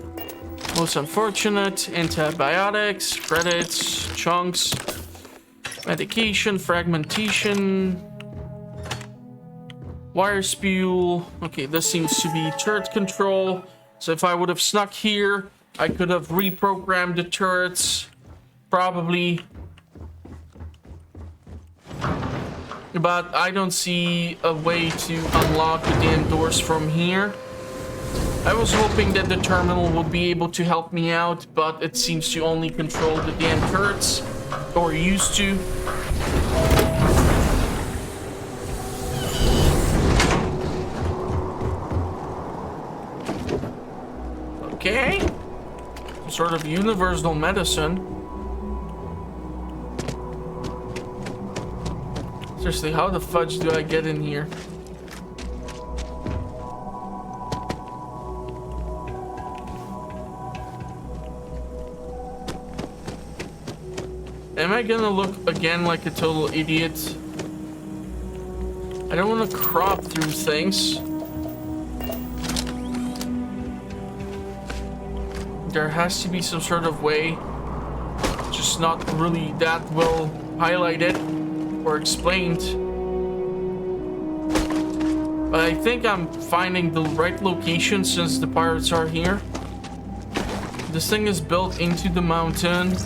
Most unfortunate. Antibiotics, credits, chunks, medication, fragmentation, wire spool. Okay, this seems to be turret control. So if I would have snuck here, I could have reprogrammed the turrets. Probably. But I don't see a way to unlock the damn doors from here. I was hoping that the terminal would be able to help me out, but it seems to only control the damn turrets. Or used to. Okay. Some sort of universal medicine. Seriously, how the fudge do I get in here? Am I gonna look again like a total idiot? I don't want to crop through things. There has to be some sort of way. Just not really that well highlighted or explained. But I think I'm finding the right location since the pirates are here. This thing is built into the mountain.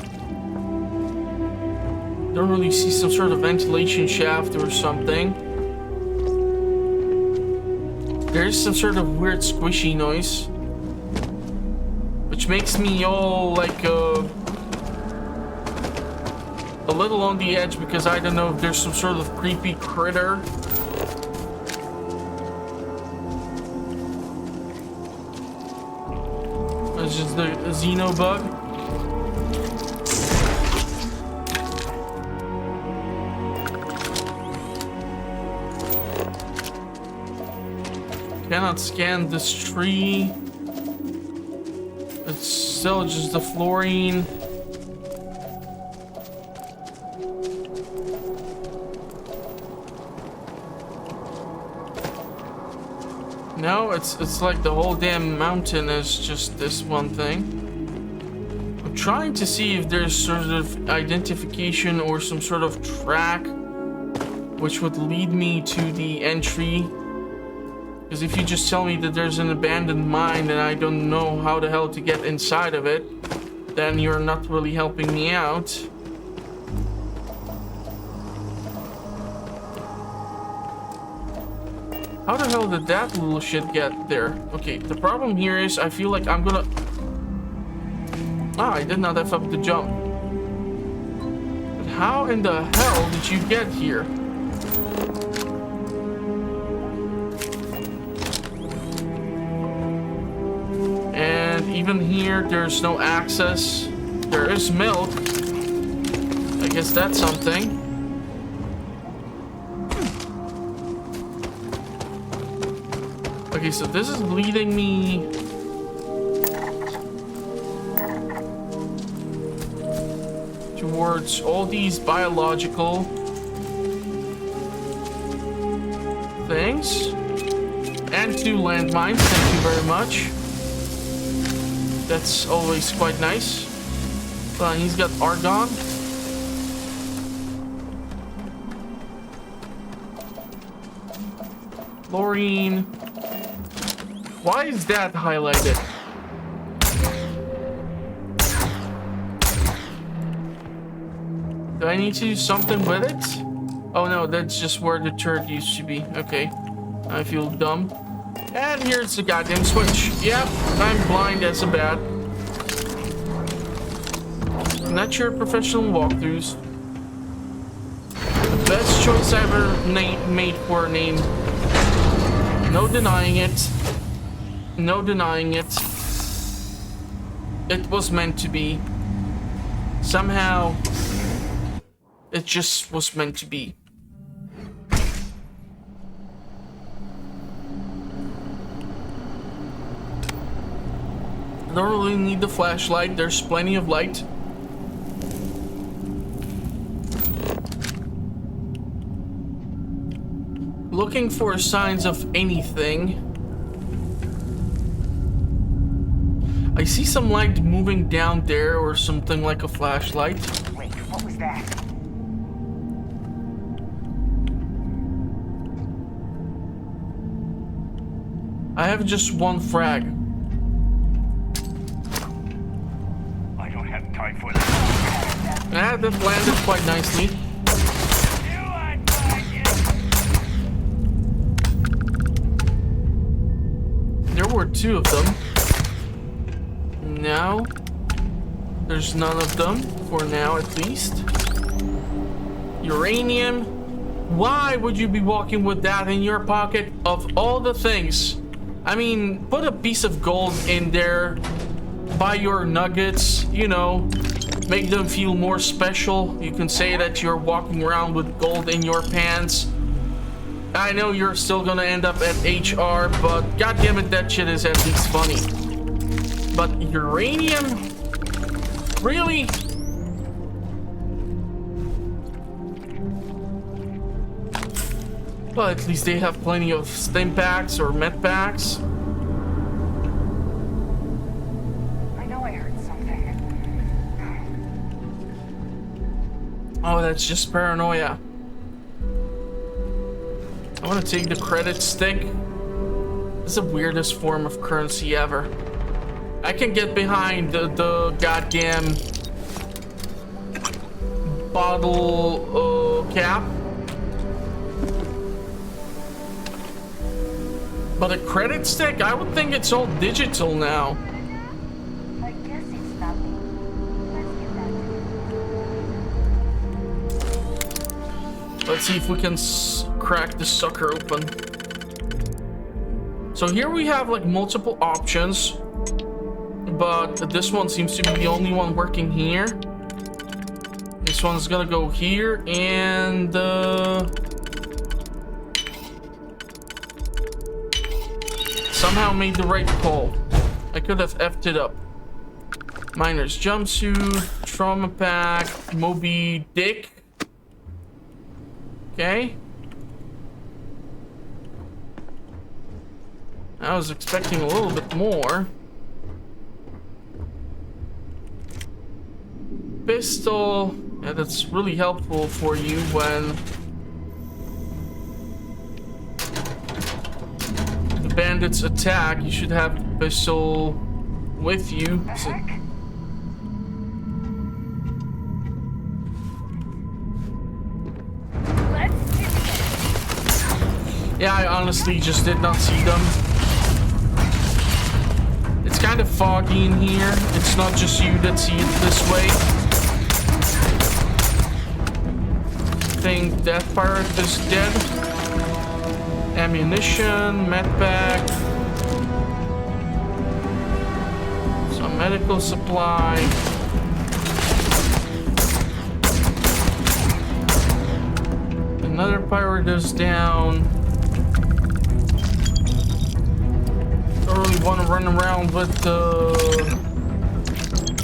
Don't really see some sort of ventilation shaft or something. There is some sort of weird squishy noise, which makes me all like a little on the edge because I don't know if there's some sort of creepy critter. It's just the xenobug. Cannot scan this tree. It's still just the fluorine. No, it's like the whole damn mountain is just this one thing. I'm trying to see if there's sort of identification or some sort of track which would lead me to the entry. Because if you just tell me that there's an abandoned mine and I don't know how the hell to get inside of it, then you're not really helping me out. How the hell did that little shit get there? Okay, the problem here is I feel like I'm gonna... Ah, I did not have up the jump. But how in the hell did you get here? Even here, there's no access. There is milk. I guess that's something. Okay, so this is leading me towards all these biological things. And 2 landmines, thank you very much. That's always quite nice. He's got argon. Fluorine. Why is that highlighted? Do I need to do something with it? Oh no, that's just where the turret used to be. Okay. I feel dumb. And here's the goddamn switch. Yep, I'm blind as a bat. Not your professional walkthroughs. The best choice I ever made for a name. No denying it. No denying it. It was meant to be. Somehow, it just was meant to be. I don't really need the flashlight. There's plenty of light. Looking for signs of anything. I see some light moving down there or something like a flashlight. Wait, what was that? I have just one frag. I don't have time for that. Ah, that landed quite nicely. There were two of them. Now, there's none of them, for now at least. Uranium. Why would you be walking with that in your pocket of all the things? I mean, put a piece of gold in there, buy your nuggets, you know, make them feel more special. You can say that you're walking around with gold in your pants. I know you're still gonna end up at HR, but goddammit, that shit is at least funny. But uranium? Really? Well, at least they have plenty of stim packs or med packs. I know I heard something. Oh, that's just paranoia. I want to take the credit stick. It's the weirdest form of currency ever. I can get behind the goddamn bottle cap. But a credit stick? I would think it's all digital now. I guess it's nothing. Let's get back to it. Let's see if we can crack this sucker open. So here we have like multiple options, but this one seems to be the only one working here. This one's gonna go here, and somehow made the right call. I could have effed it up. Miner's jumpsuit, trauma pack, Moby Dick. Okay. I was expecting a little bit more. Pistol. Yeah, that's really helpful for you when the bandits attack. You should have the pistol with you. So yeah, I honestly just did not see them. It's kind of foggy in here. It's not just you that see it this way. I think that pirate is dead. Ammunition, medpack. Some medical supply. Another pirate is down. Don't really want to run around with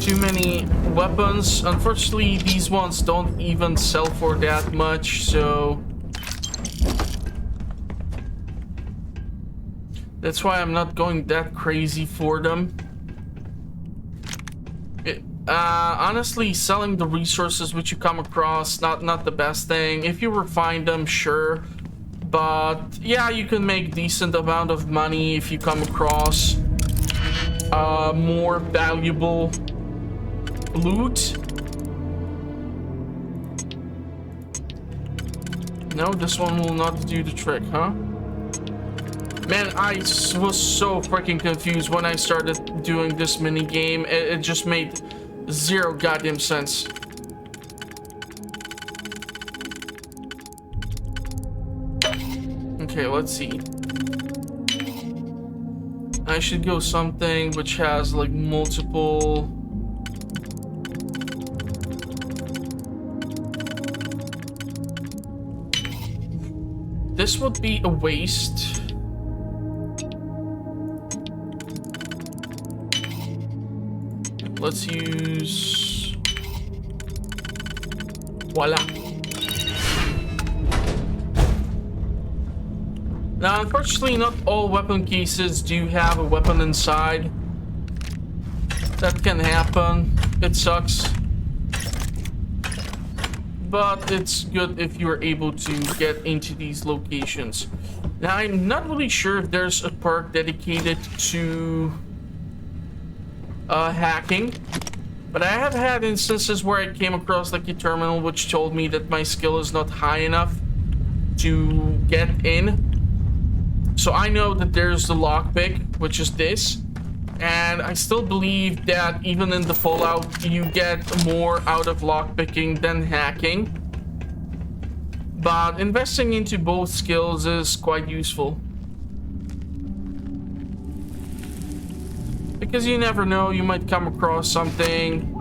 too many weapons. Unfortunately, these ones don't even sell for that much, so that's why I'm not going that crazy for them. Honestly, selling the resources which you come across, not the best thing. If you refine them, sure. But yeah, you can make decent amount of money if you come across more valuable loot. No, this one will not do the trick, huh? Man, I was so freaking confused when I started doing this mini game. It just made zero goddamn sense. Okay, let's see. I should go something which has like multiple. This would be a waste. Let's use. Voila. Now, unfortunately, not all weapon cases do have a weapon inside. That can happen. It sucks. But it's good if you're able to get into these locations. Now, I'm not really sure if there's a perk dedicated to hacking. But I have had instances where I came across like a terminal which told me that my skill is not high enough to get in. So I know that there's the lockpick, which is this. And I still believe that even in the Fallout, you get more out of lockpicking than hacking. But investing into both skills is quite useful. Because you never know, you might come across something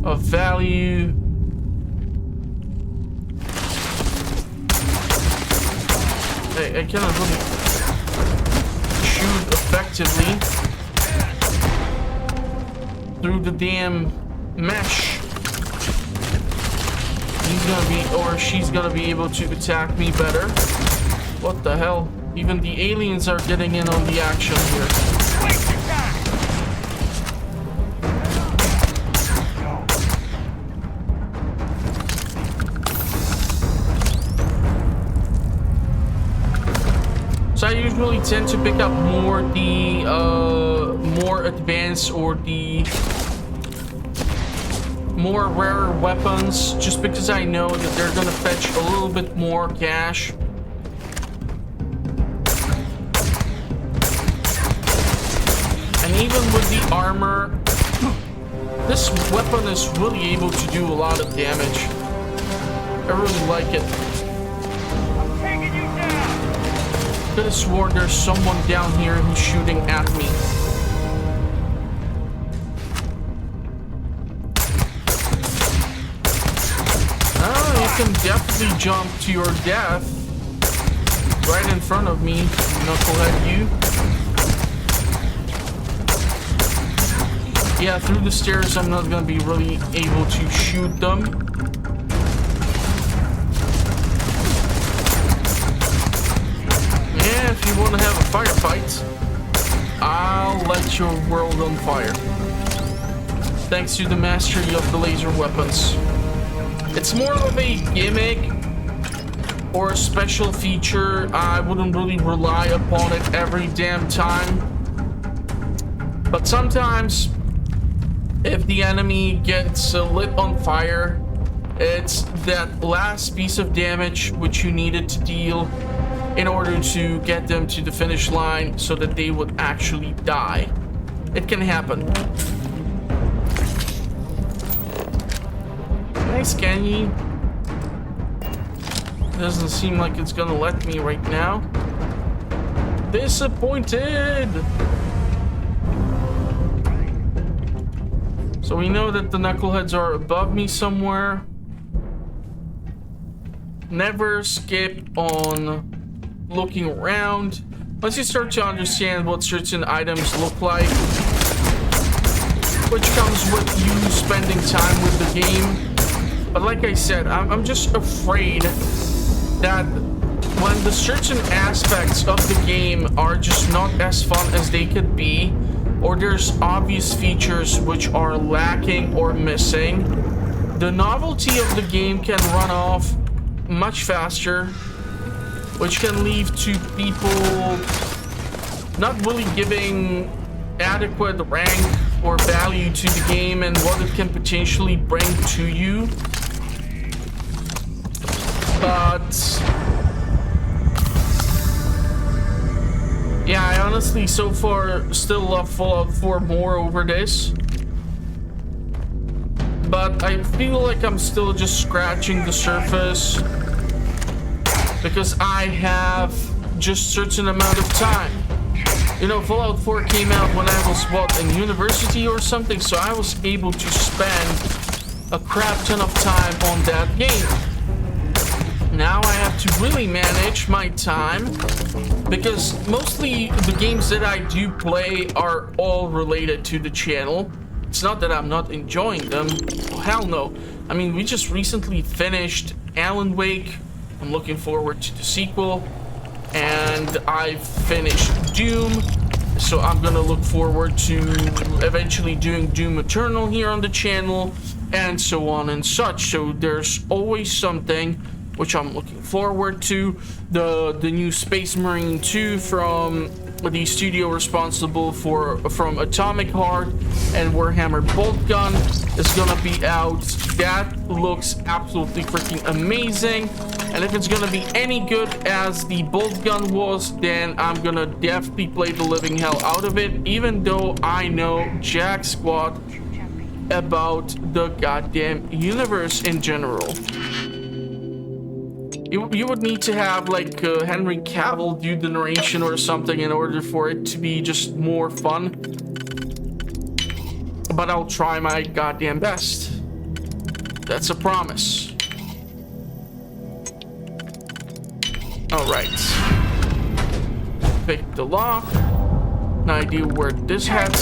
of value. I cannot really shoot effectively through the damn mesh. He's gonna be, or she's gonna be able to attack me better. What the hell? Even the aliens are getting in on the action here. So I usually tend to pick up more the more advanced or the more rare weapons, just because I know that they're gonna fetch a little bit more cash. And even with the armor, this weapon is really able to do a lot of damage. I really like it. Could have sworn there's someone down here who's shooting at me. Oh, you can definitely jump to your death right in front of me, knucklehead you. Yeah, through the stairs I'm not gonna be really able to shoot them. If you want to have a firefight, I'll light your world on fire. Thanks to the mastery of the laser weapons. It's more of a gimmick or a special feature. I wouldn't really rely upon it every damn time. But sometimes, if the enemy gets lit on fire, it's that last piece of damage which you needed to deal in order to get them to the finish line so that they would actually die. It can happen. Can I scan you? Doesn't seem like it's gonna let me right now. Disappointed! So we know that the knuckleheads are above me somewhere. Never skip on looking around. Once you start to understand what certain items look like, which comes with you spending time with the game. But like I said, I'm just afraid that when the certain aspects of the game are just not as fun as they could be, or there's obvious features which are lacking or missing, the novelty of the game can run off much faster, which can lead to people not really giving adequate rank or value to the game and what it can potentially bring to you. But yeah, I honestly so far still love Fallout 4 more over this. But I feel like I'm still just scratching the surface because I have just certain amount of time. You know, Fallout 4 came out when I was, what, in university or something, so I was able to spend a crap ton of time on that game. Now I have to really manage my time because mostly the games that I do play are all related to the channel. It's not that I'm not enjoying them. Oh, hell no. I mean, we just recently finished Alan Wake. I'm looking forward to the sequel. And I finished Doom. So I'm gonna look forward to eventually doing Doom Eternal here on the channel, and so on and such. So there's always something which I'm looking forward to. The new Space Marine 2 from the studio responsible from Atomic Heart and Warhammer Bolt Gun is gonna be out. That looks absolutely freaking amazing. And if it's gonna be any good as the Bolt Gun was, then I'm gonna definitely play the living hell out of it, even though I know jack squat about the goddamn universe in general. You would need to have like Henry Cavill do the narration or something in order for it to be just more fun. But I'll try my goddamn best. That's a promise. Alright. Pick the lock. No idea where this heads.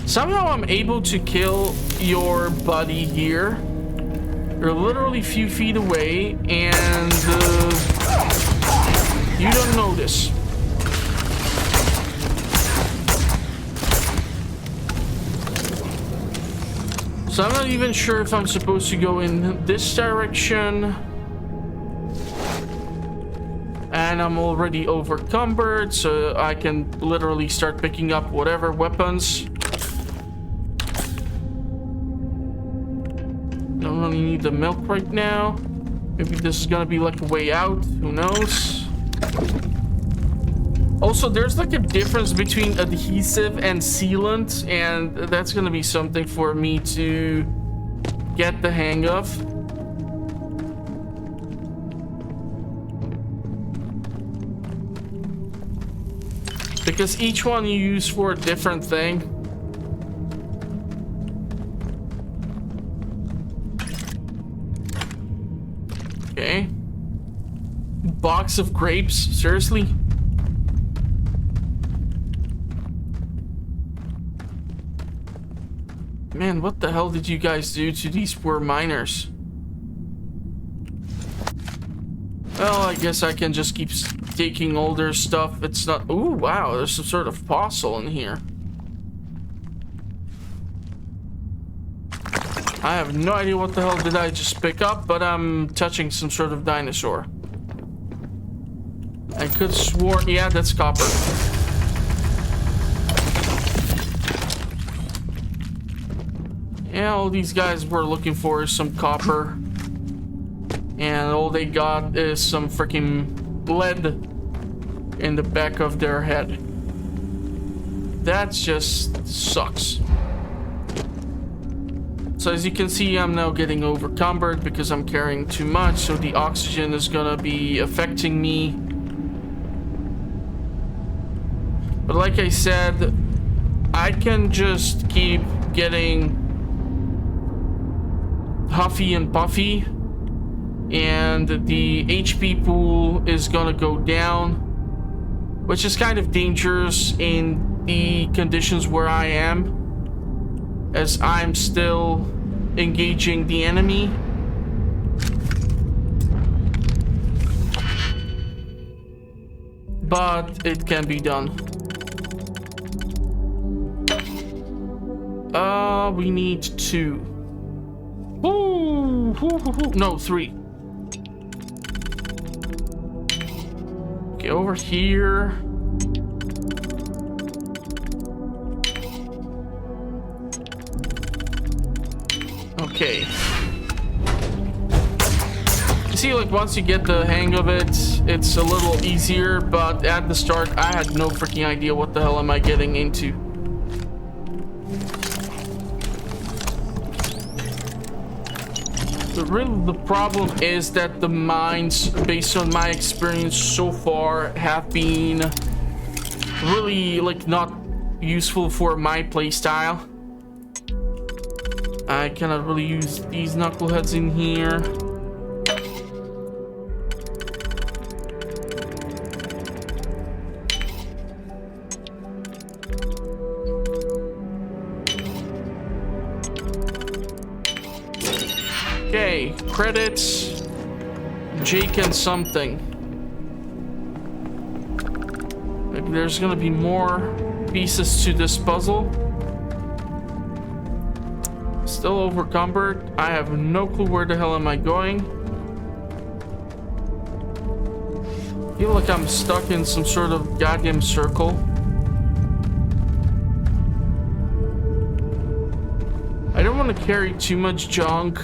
Somehow I'm able to kill your buddy here. You're literally a few feet away and you don't notice. So I'm not even sure if I'm supposed to go in this direction. And I'm already overcumbered, so I can literally start picking up whatever weapons. Don't really need the milk right now. Maybe this is gonna be like a way out. Who knows? Also, there's like a difference between adhesive and sealant, and that's gonna be something for me to get the hang of. Because each one you use for a different thing. Okay. Box of grapes? Seriously? Man, what the hell did you guys do to these poor miners? Well, I guess I can just keep taking all their stuff. It's not... Ooh, wow, there's some sort of fossil in here. I have no idea what the hell did I just pick up, but I'm touching some sort of dinosaur. I could swore... Yeah, that's copper. Yeah, all these guys were looking for is some copper. And all they got is some freaking lead in the back of their head. That just sucks. So as you can see, I'm now getting overcumbered because I'm carrying too much, so the oxygen is gonna be affecting me. But like I said, I can just keep getting huffy and puffy, and the HP pool is gonna go down, which is kind of dangerous in the conditions where I am, as I'm still engaging the enemy. But it can be done. We need 2. Ooh, no, 3. Okay, over here. Okay. You see, like, once you get the hang of it, it's a little easier, but at the start, I had no freaking idea what the hell am I getting into. Really, the problem is that the mines, based on my experience so far, have been really, like, not useful for my playstyle. I cannot really use these knuckleheads in here. Okay, credits, Jake and something. Maybe there's gonna be more pieces to this puzzle. Still overcumbered. I have no clue where the hell am I going. I feel like I'm stuck in some sort of goddamn circle. I don't want to carry too much junk.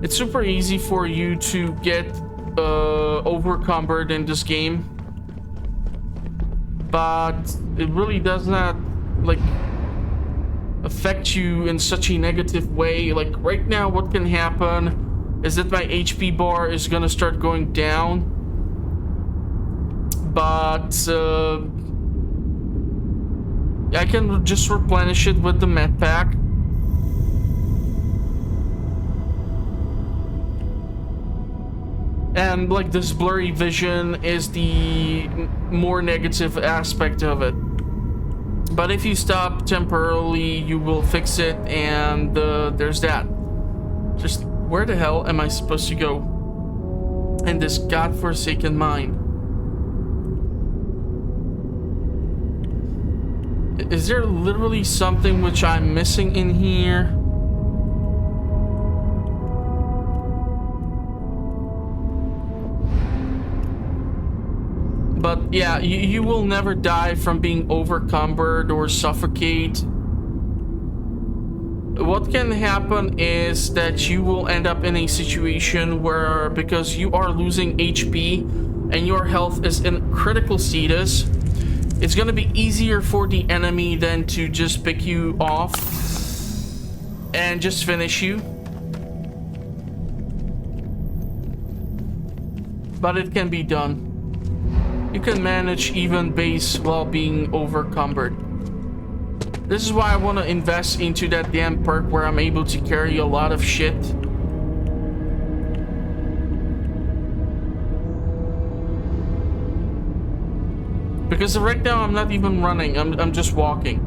It's super easy for you to get overcumbered in this game, but it really does not like affect you in such a negative way. Like right now, what can happen is that my HP bar is gonna start going down, but I can just replenish it with the med pack. And like this blurry vision is the more negative aspect of it. But if you stop temporarily, you will fix it, and there's that. Just where the hell am I supposed to go in this godforsaken mine? Is there literally something which I'm missing in here? But yeah, you will never die from being overcumbered or suffocate. What can happen is that you will end up in a situation where, because you are losing HP and your health is in critical status, it's gonna be easier for the enemy than to just pick you off and just finish you. But it can be done. You can manage even base while being overcumbered. This is why I want to invest into that damn perk where I'm able to carry a lot of shit. Because right now I'm not even running, I'm just walking.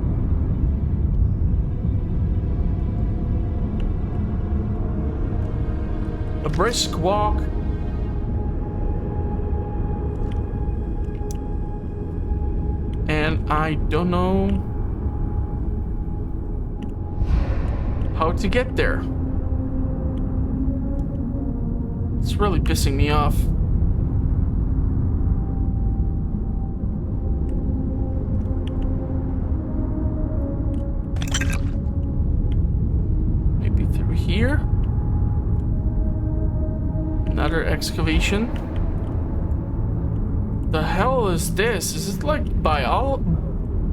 A brisk walk. And I don't know how to get there. It's really pissing me off. Maybe through here. Another excavation. The hell is this? Is it like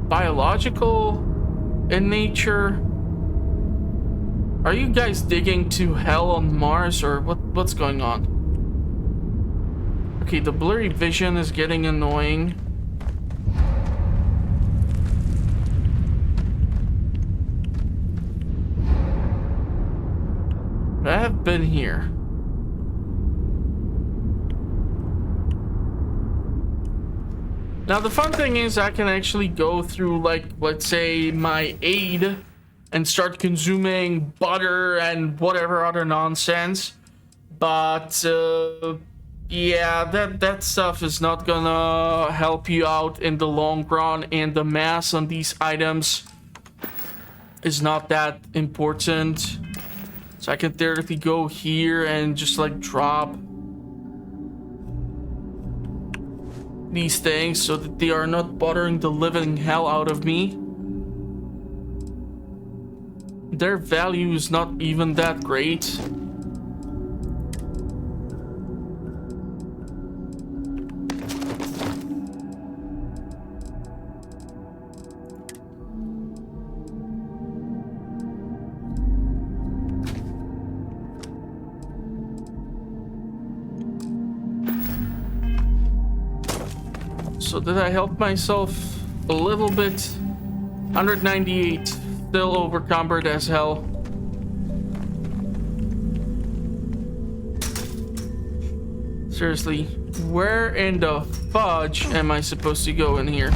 biological in nature? Are you guys digging to hell on Mars, or what's going on? Okay, the blurry vision is getting annoying. I have been here. Now the fun thing is I can actually go through, like, let's say my aid and start consuming butter and whatever other nonsense. But yeah, that stuff is not gonna help you out in the long run, and the mass on these items is not that important. So I can theoretically go here and just like drop these things so that they are not bothering the living hell out of me. Their value is not even that great. So did I help myself a little bit? 198, still overcumbered as hell. Seriously, where in the fudge am I supposed to go in here?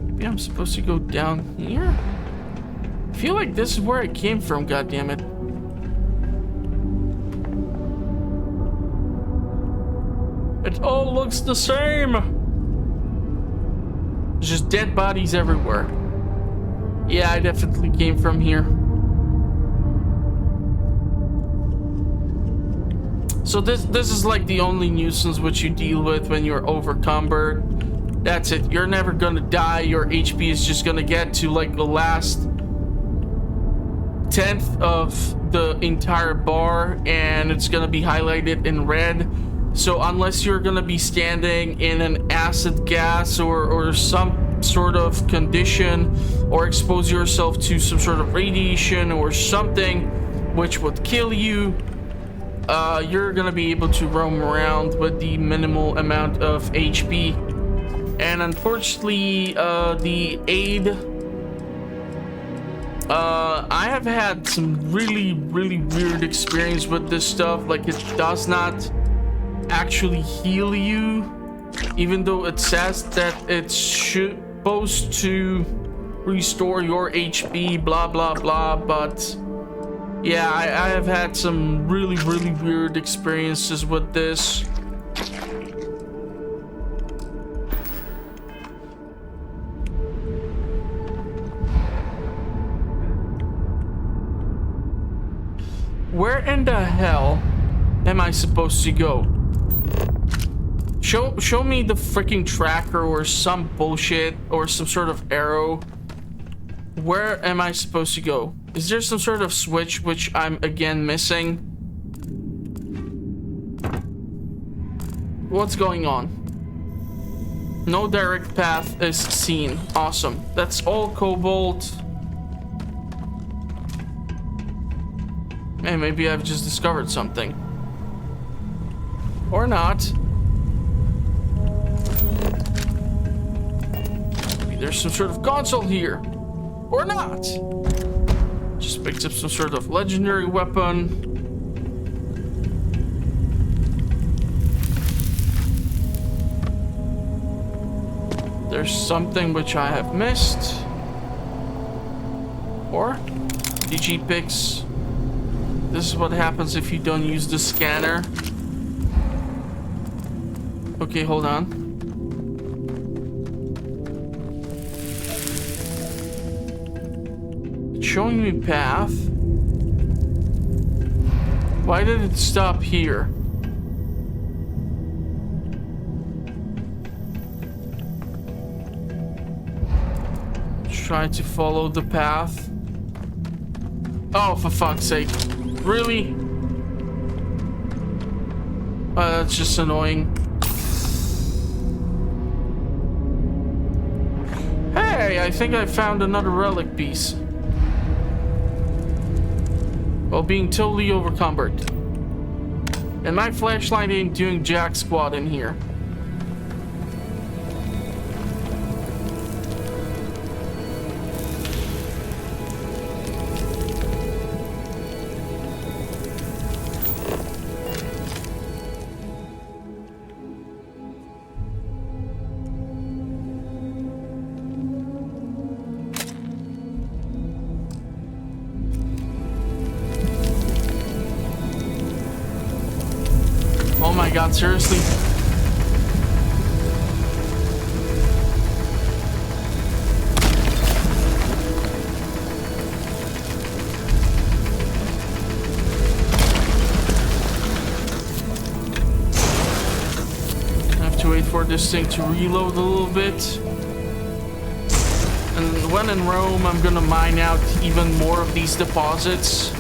Maybe I'm supposed to go down here? I feel like this is where I came from, goddammit. It all looks the same. There's just dead bodies everywhere. Yeah, I definitely came from here. So this is like the only nuisance which you deal with when you're overcumbered. That's it. You're never gonna die. Your HP is just gonna get to like the last tenth of the entire bar, and it's gonna be highlighted in red. So unless you're gonna be standing in an acid gas or some sort of condition, or expose yourself to some sort of radiation or something which would kill you, you're gonna be able to roam around with the minimal amount of HP. And unfortunately, the aid, I have had some really weird experience with this stuff. Like, it does not actually heal you, even though it says that it's supposed to restore your HP, blah blah blah. But yeah, I have had some really weird experiences with this. Where in the hell am I supposed to go? Show me the freaking tracker or some bullshit or some sort of arrow. Where am I supposed to go? Is there some sort of switch which I'm again missing? What's going on? No direct path is seen. Awesome. That's all cobalt. Hey, maybe I've just discovered something. Or not. Maybe there's some sort of console here. Or not. Just picked up some sort of legendary weapon. There's something which I have missed. Or DG picks. This is what happens if you don't use the scanner. Okay, hold on. It's showing me path. Why did it stop here? Try to follow the path. Oh, for fuck's sake. Really? That's just annoying. Hey, I think I found another relic piece. While being totally overcumbered. And my flashlight ain't doing jack squat in here. Oh my god, seriously? I have to wait for this thing to reload a little bit. And when in Rome, I'm gonna mine out even more of these deposits.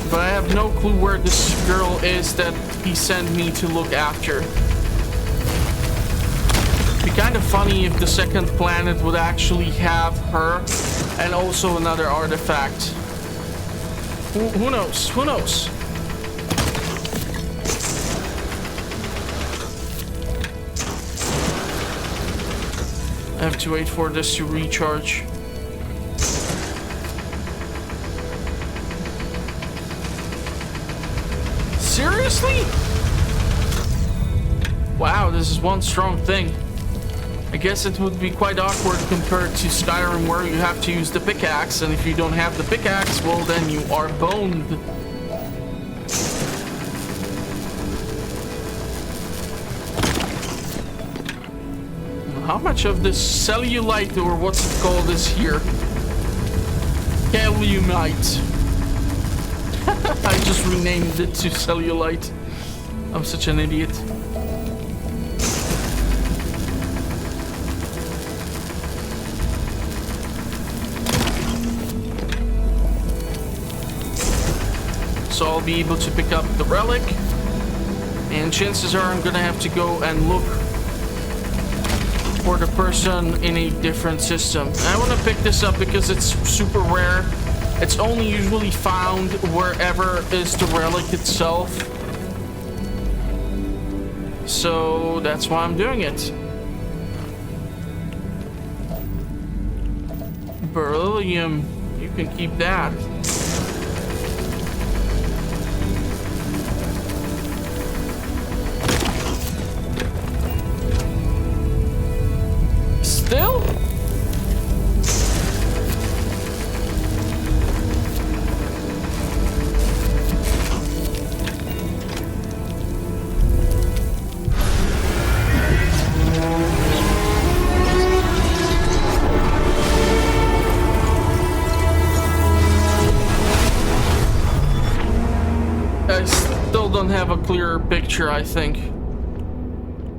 But I have no clue where this girl is that he sent me to look after. It'd be kind of funny if the second planet would actually have her and also another artifact. Who knows? Who knows? I have to wait for this to recharge. Seriously? Wow, this is one strong thing. I guess it would be quite awkward compared to Skyrim, where you have to use the pickaxe, and if you don't have the pickaxe, well, then you are boned. How much of this cellulite, or what's it called, is here? Cellulite. I just renamed it to cellulite. I'm such an idiot. So I'll be able to pick up the relic. And chances are I'm gonna have to go and look for the person in a different system. And I want to pick this up because it's super rare. It's only usually found wherever is the relic itself. So that's why I'm doing it. Beryllium, you can keep that. Still? I still don't have a clearer picture, I think,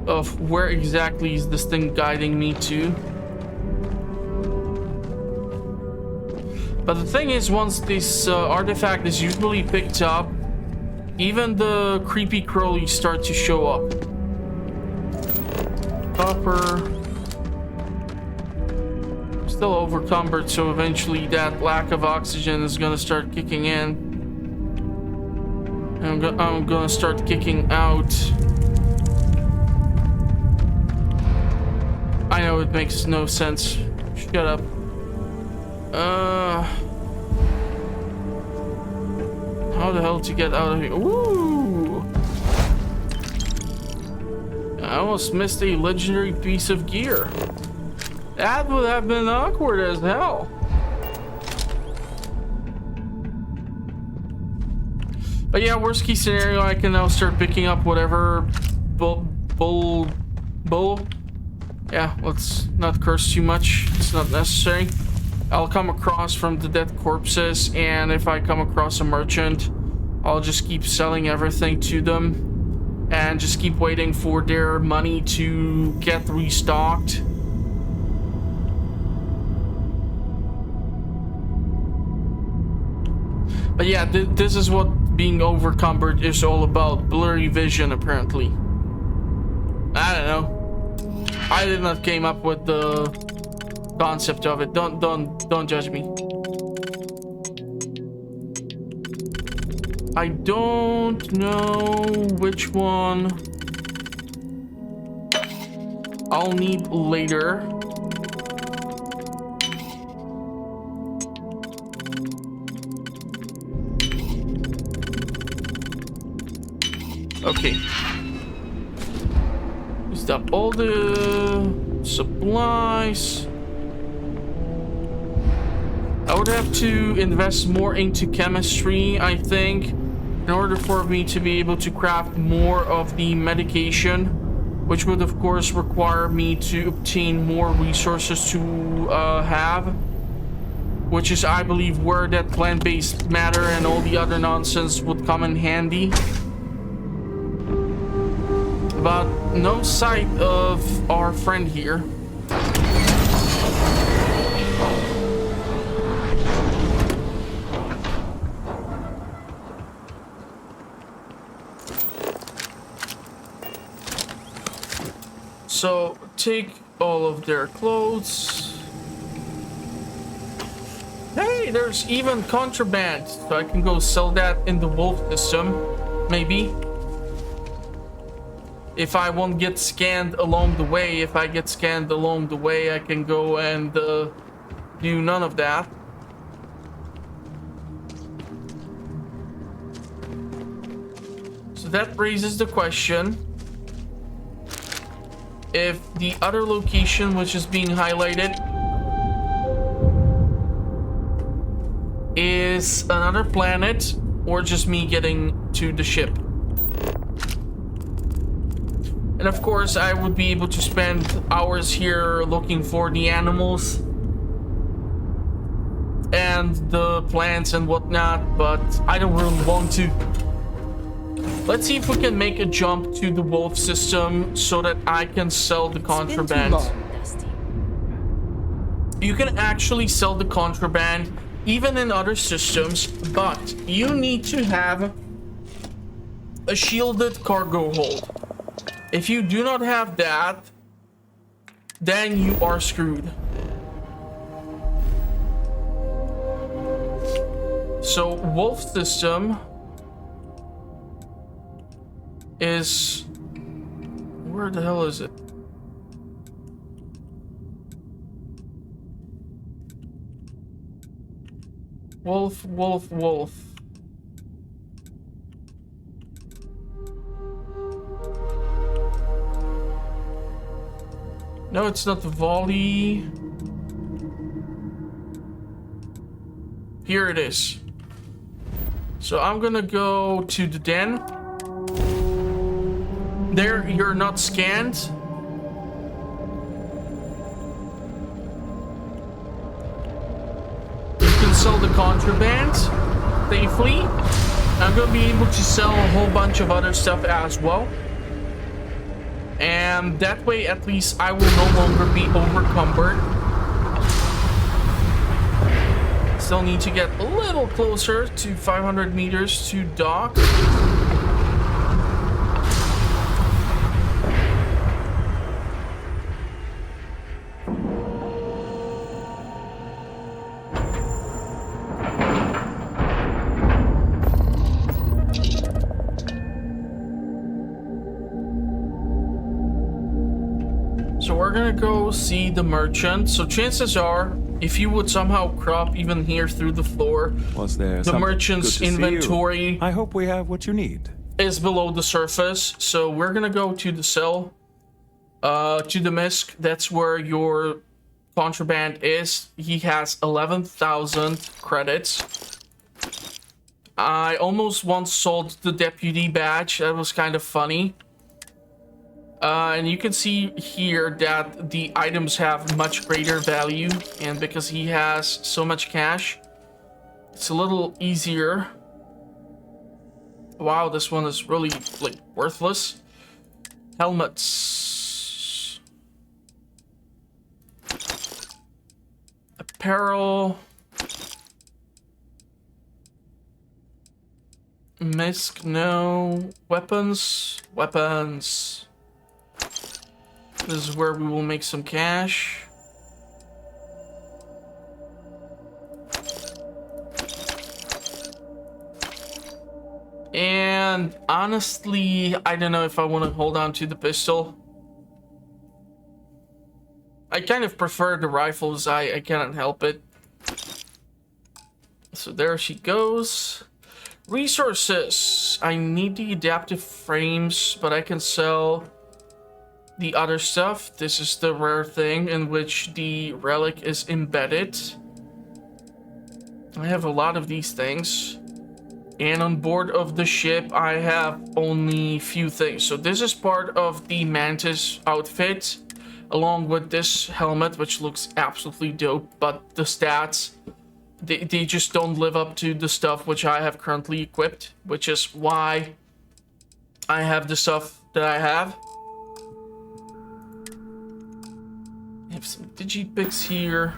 of where exactly is this thing guiding me to. But the thing is, once this artifact is usually picked up, even the creepy crawlies start to show up. Copper. Still overcumbered, so eventually that lack of oxygen is gonna start kicking in. And I'm gonna start kicking out. I know it makes no sense. Shut up. How the hell to get out of here? Ooh! I almost missed a legendary piece of gear. That would have been awkward as hell. But yeah, worst case scenario, I can now start picking up whatever bull. Yeah, let's not curse too much. It's not necessary. I'll come across from the dead corpses, and if I come across a merchant, I'll just keep selling everything to them and just keep waiting for their money to get restocked. But yeah, this is what being overcumbered is all about. Blurry vision, apparently. I don't know. I did not came up with the concept of it. Don't judge me. I don't know which one I'll need later. Okay. Stop all the supplies. I would have to invest more into chemistry, I think, in order for me to be able to craft more of the medication, which would of course require me to obtain more resources to have, which is, I believe, where that plant-based matter and all the other nonsense would come in handy. But no sight of our friend here. So take all of their clothes. Hey, there's even contraband, so I can go sell that in the wolf system, maybe. If I won't get scanned along the way, if I get scanned along the way, I can go and do none of that. So that raises the question, if the other location which is being highlighted is another planet or just me getting to the ship. And of course, I would be able to spend hours here looking for the animals and the plants and whatnot, but I don't really want to. Let's see if we can make a jump to the wolf system so that I can sell the contraband. You can actually sell the contraband even in other systems, but you need to have a shielded cargo hold. If you do not have that, then you are screwed. So wolf system is, where the hell is it? Wolf, wolf, wolf. No, it's not the volley. Here it is. So I'm gonna go to the den. There, you're not scanned. You can sell the contraband safely. I'm gonna be able to sell a whole bunch of other stuff as well. And that way, at least, I will no longer be overcumbered. Still need to get a little closer to 500 meters to dock. So we're gonna go see the merchant. So chances are, if you would somehow crop even here through the floor, the merchant's inventory, I hope we have what you need. Is below the surface. So we're gonna go to the cell, to the misc. That's where your contraband is. He has 11,000 credits. I almost once sold the deputy badge. That was kind of funny. And you can see here that the items have much greater value, and because he has so much cash, it's a little easier. Wow, this one is really like worthless. Helmets, apparel, misc, no, weapons. This is where we will make some cash. And honestly, I don't know if I want to hold on to the pistol. I kind of prefer the rifles. I cannot help it. So there she goes. Resources. I need the adaptive frames, but I can sell the other stuff. This is the rare thing in which the relic is embedded. I have a lot of these things. And on board of the ship, I have only few things. So this is part of the Mantis outfit, along with this helmet, which looks absolutely dope. But the stats, they just don't live up to the stuff which I have currently equipped, which is why I have the stuff that I have. I have some digipicks here.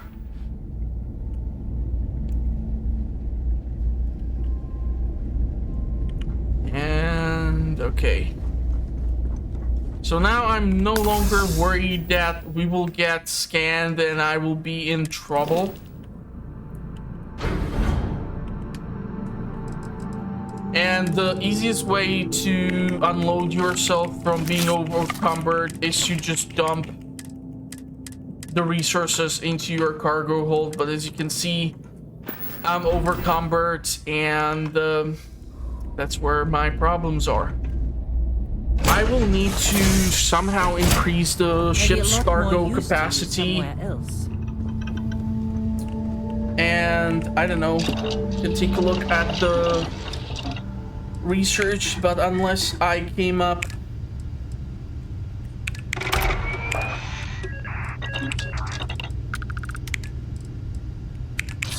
And okay. So now I'm no longer worried that we will get scanned and I will be in trouble. And the easiest way to unload yourself from being overcumbered is to just dump the resources into your cargo hold. But as you can see, I'm overcumbered, and that's where my problems are. I will need to somehow increase the ship's cargo capacity. And I don't know, you can take a look at the research, but unless I came up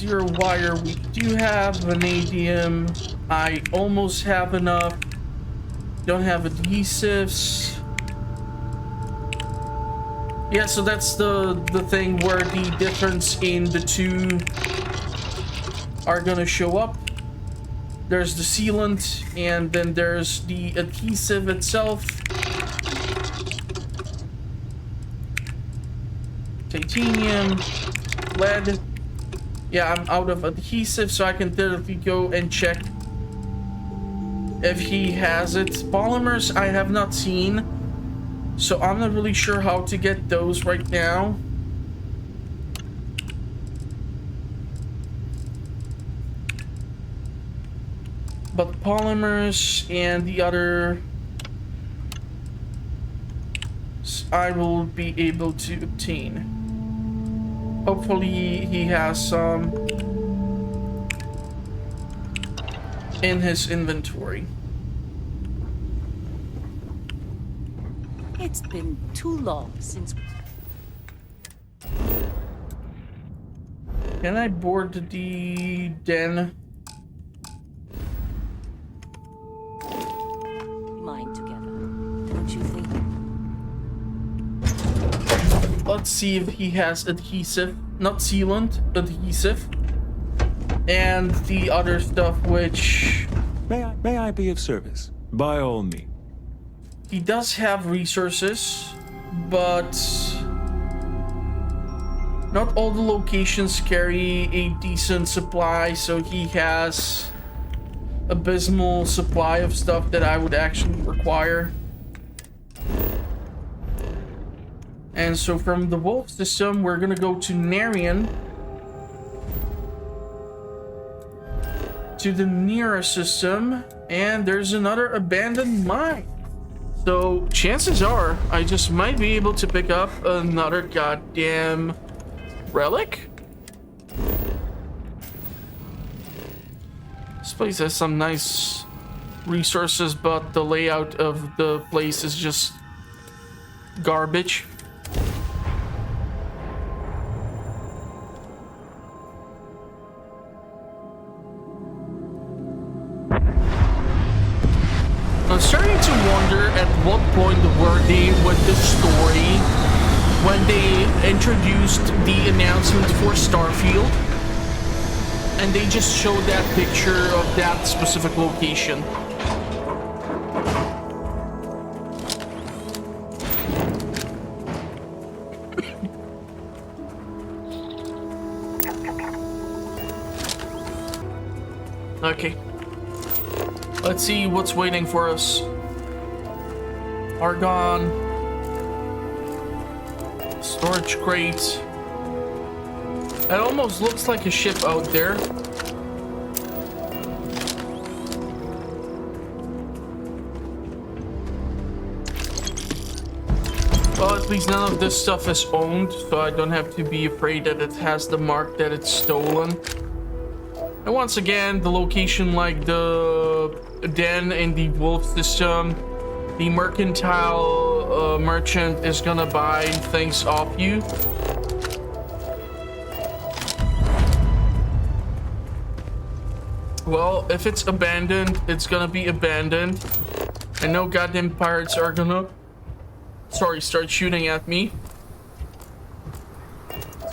is your wire. We do have vanadium. I almost have enough. Don't have adhesives. Yeah, so that's the thing where the difference in the two are gonna show up. There's the sealant, and then there's the adhesive itself. Titanium, lead. Yeah, I'm out of adhesive, so I can literally go and check if he has it. Polymers I have not seen, so I'm not really sure how to get those right now. But polymers and the other I will be able to obtain. Hopefully he has some in his inventory. It's been too long since... Can I board the den? Mind together, don't you think? Let's see if he has adhesive, not sealant, adhesive. And the other stuff which... May I be of service? By all means. He does have resources, but not all the locations carry a decent supply, so he has abysmal supply of stuff that I would actually require. And so from the Wolf system, we're gonna go to Narian, to the nearest system, and there's another abandoned mine. So chances are I just might be able to pick up another goddamn relic. This place has some nice resources, but the layout of the place is just garbage. I'm starting to wonder at what point were they with the story when they introduced the announcement for Starfield and they just showed that picture of that specific location. Okay. Let's see what's waiting for us. Argon. Storage crate. That almost looks like a ship out there. Well, at least none of this stuff is owned, so I don't have to be afraid that it has the mark that it's stolen. And once again, the location like the den in the Wolf system, the mercantile merchant is gonna buy things off you. Well, if it's abandoned, it's gonna be abandoned. And no goddamn pirates are gonna, start shooting at me.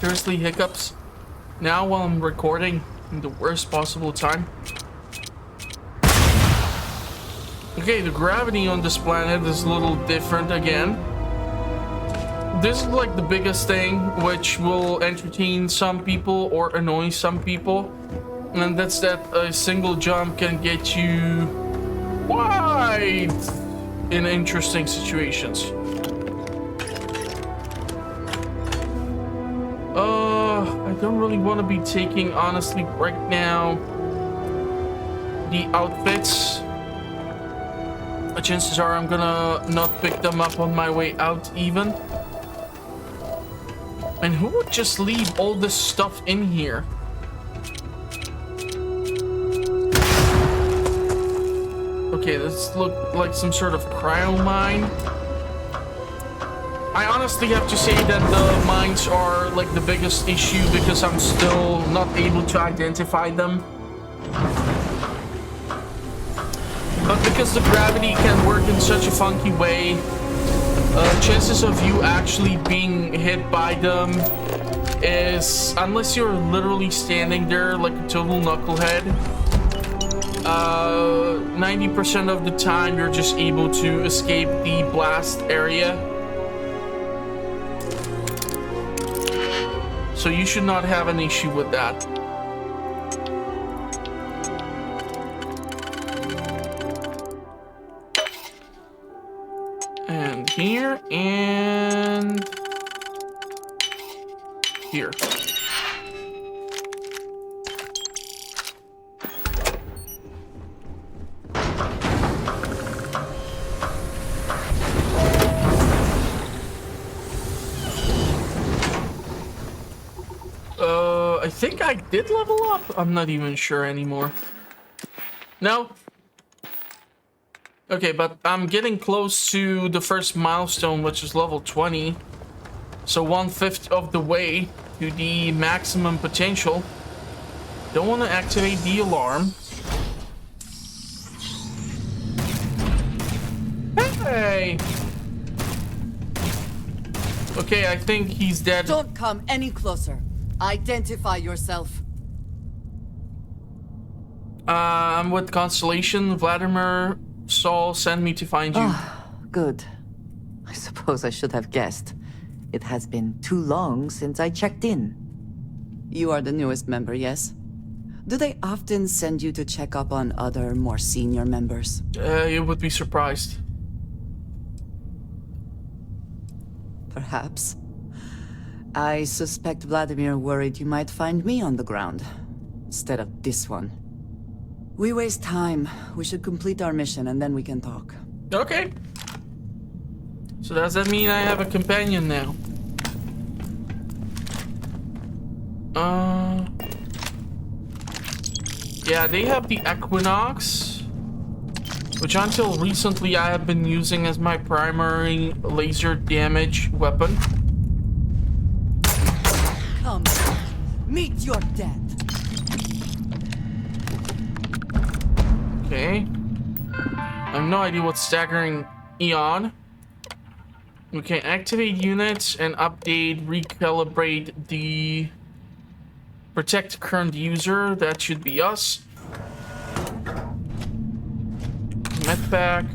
Seriously, hiccups? Now while I'm recording in the worst possible time. Okay, the gravity on this planet is a little different again. This is like the biggest thing which will entertain some people or annoy some people. And that's that a single jump can get you quite in interesting situations. I don't really want to be taking, honestly, right now, the outfits. Chances are I'm gonna not pick them up on my way out even. And who would just leave all this stuff in here? Okay, this looks like some sort of cryo mine. I honestly have to say that the mines are like the biggest issue because I'm still not able to identify them. But because the gravity can work in such a funky way, chances of you actually being hit by them is, unless you're literally standing there like a total knucklehead, 90% of the time you're just able to escape the blast area. So you should not have an issue with that. And here and here. I think I did level up. I'm not even sure anymore. No. Okay, but I'm getting close to the first milestone, which is level 20. So 1/5 of the way to the maximum potential. Don't want to activate the alarm. Hey! Okay, I think he's dead. Don't come any closer. Identify yourself. I'm with Constellation. Vladimir Saul sent me to find you. Good. I suppose I should have guessed. It has been too long since I checked in. You are the newest member, yes? Do they often send you to check up on other, more senior members? You would be surprised. Perhaps. I suspect Vladimir worried you might find me on the ground, instead of this one. We waste time. We should complete our mission and then we can talk. Okay. So does that mean I have a companion now? Yeah, they have the Equinox, which until recently I have been using as my primary laser damage weapon. Come, meet your death. Okay. I have no idea what's staggering Eon. We can activate units and update, recalibrate the protect current user. That should be us. Medpack.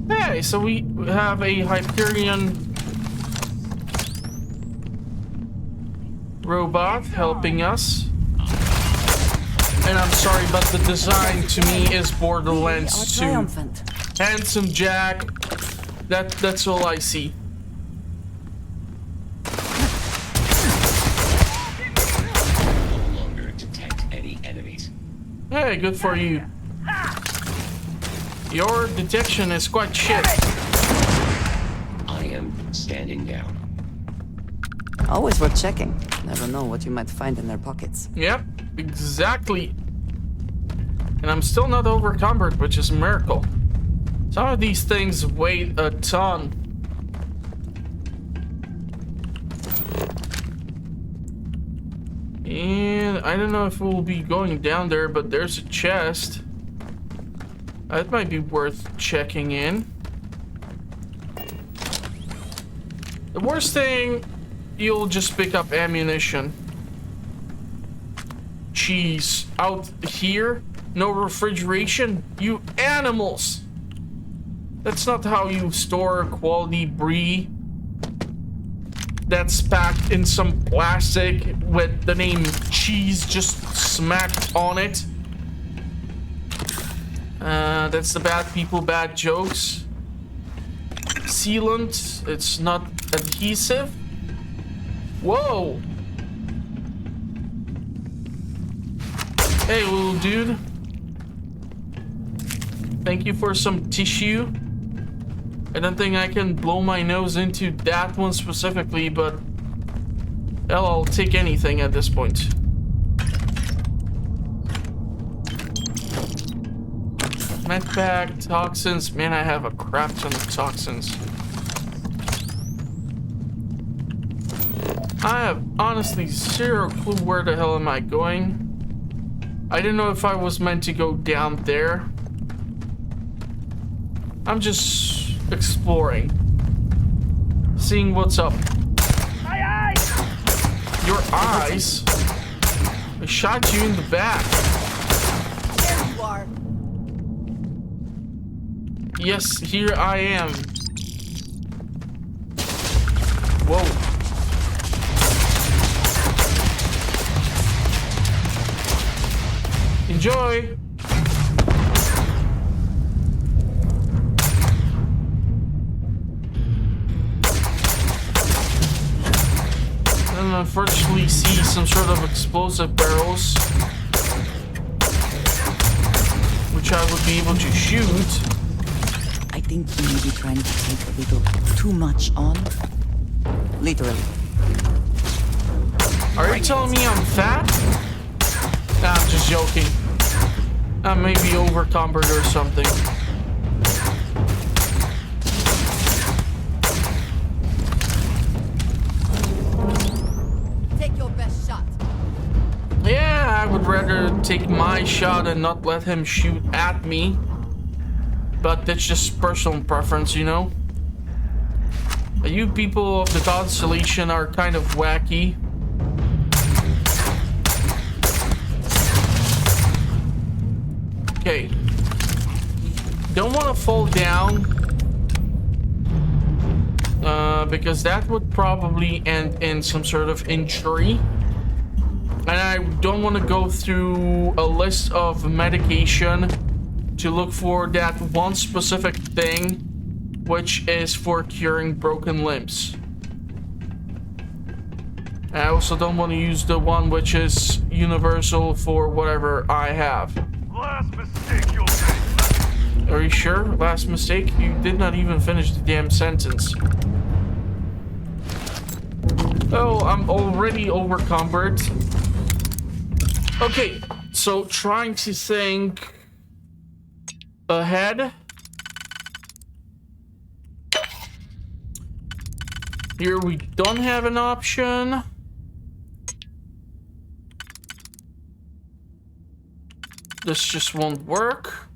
Hey, so we have a Hyperion robot helping us. And I'm sorry, but the design to me is Borderlands 2. Handsome Jack. That's all I see. No longer detect any enemies. Hey, good for you. Your detection is quite shit. I am standing down. Always worth checking. Never know what you might find in their pockets. Yep, exactly. And I'm still not overcumbered, which is a miracle. Some of these things weigh a ton. And I don't know if we'll be going down there, but there's a chest. That might be worth checking in. The worst thing, you'll just pick up ammunition. Cheese. Out here? No refrigeration? You animals! That's not how you store quality brie that's packed in some plastic with the name cheese just smacked on it. That's the bad people, bad jokes. Sealant, it's not adhesive. Whoa! Hey, little dude. Thank you for some tissue. I don't think I can blow my nose into that one specifically, but hell, I'll take anything at this point. Medpack, toxins. Man, I have a crap ton of toxins. I have honestly zero clue where the hell am I going. I didn't know if I was meant to go down there. I'm just exploring. Seeing what's up. My eyes! Your eyes? I shot you in the back. There you are. Yes, here I am. Whoa. Enjoy. And unfortunately see some sort of explosive barrels, which I would be able to shoot. I think you may be trying to take a little too much on. Literally. Are you telling me I'm fat? Nah, I'm just joking. I may be overcumbered or something. Take your best shot. Yeah, I would rather take my shot and not let him shoot at me. But that's just personal preference, you know? You people of the Constellation are kind of wacky. Okay. Don't want to fall down. Because that would probably end in some sort of injury. And I don't want to go through a list of medication to look for that one specific thing, which is for curing broken limbs. I also don't want to use the one which is universal for whatever I have. Last mistake you'll make. Are you sure? Last mistake? You did not even finish the damn sentence. Oh, I'm already overcumbered. Okay, so trying to think ahead. Here we don't have an option. This just won't work.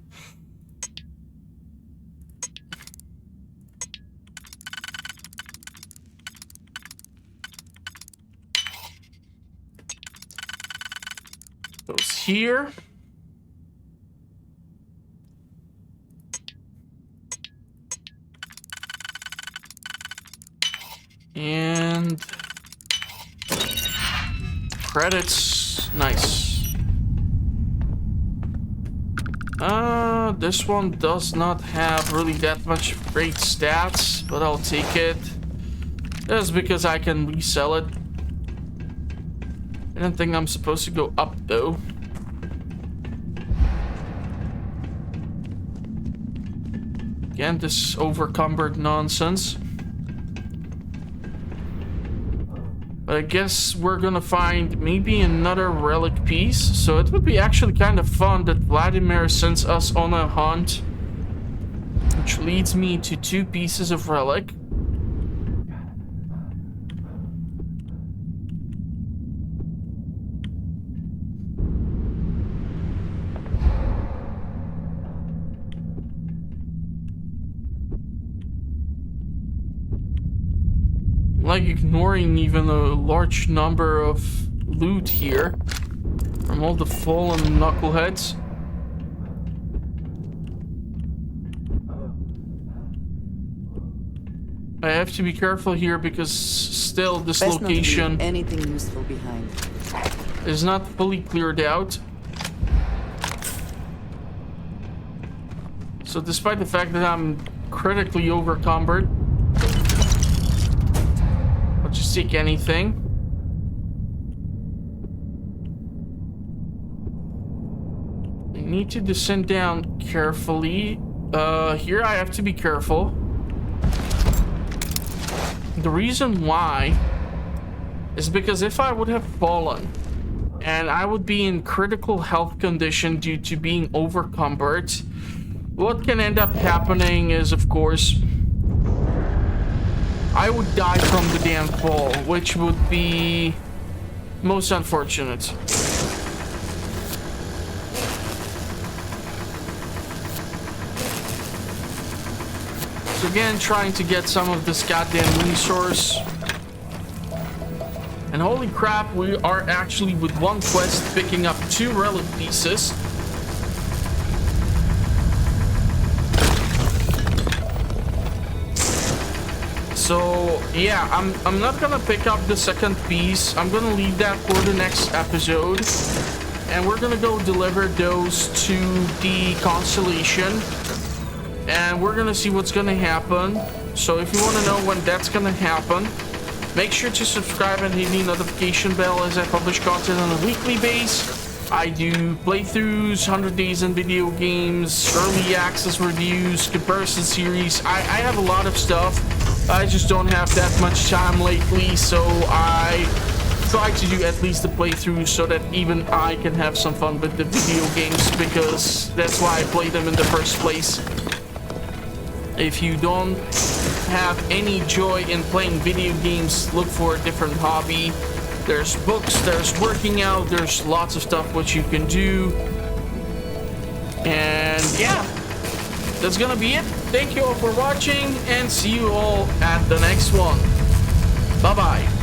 Goes here. And credits, nice. This one does not have really that much great stats, but I'll take it. That's because I can resell it. I don't think I'm supposed to go up though. Again, this overcumbered nonsense. But I guess we're gonna find maybe another relic piece. So it would be actually kind of fun that Vladimir sends us on a hunt. Which leads me to 2 pieces of relic. Like ignoring even a large number of loot here from all the fallen knuckleheads. I have to be careful here because still this Best not to leave location anything useful behind. is not fully cleared out. So despite the fact that I'm critically overcumbered, I'll just take anything. I need to descend down carefully. Here I have to be careful. The reason why is because if I would have fallen and I would be in critical health condition due to being overcumbered, what can end up happening is, of course, I would die from the damn fall, which would be most unfortunate. So again, trying to get some of this goddamn resource. And holy crap, we are actually with one quest picking up 2 relic pieces. So yeah, I'm not gonna pick up the second piece. I'm gonna leave that for the next episode. And we're gonna go deliver those to the Constellation. And we're gonna see what's gonna happen. So if you wanna know when that's gonna happen, make sure to subscribe and hit the notification bell as I publish content on a weekly basis. I do playthroughs, 100 days in video games, early access reviews, comparison series. I have a lot of stuff. I just don't have that much time lately, so I try to do at least a playthrough so that even I can have some fun with the video games, because that's why I play them in the first place. If you don't have any joy in playing video games, look for a different hobby. There's books, there's working out, there's lots of stuff which you can do. And yeah, that's gonna be it. Thank you all for watching, and see you all at the next one. Bye bye.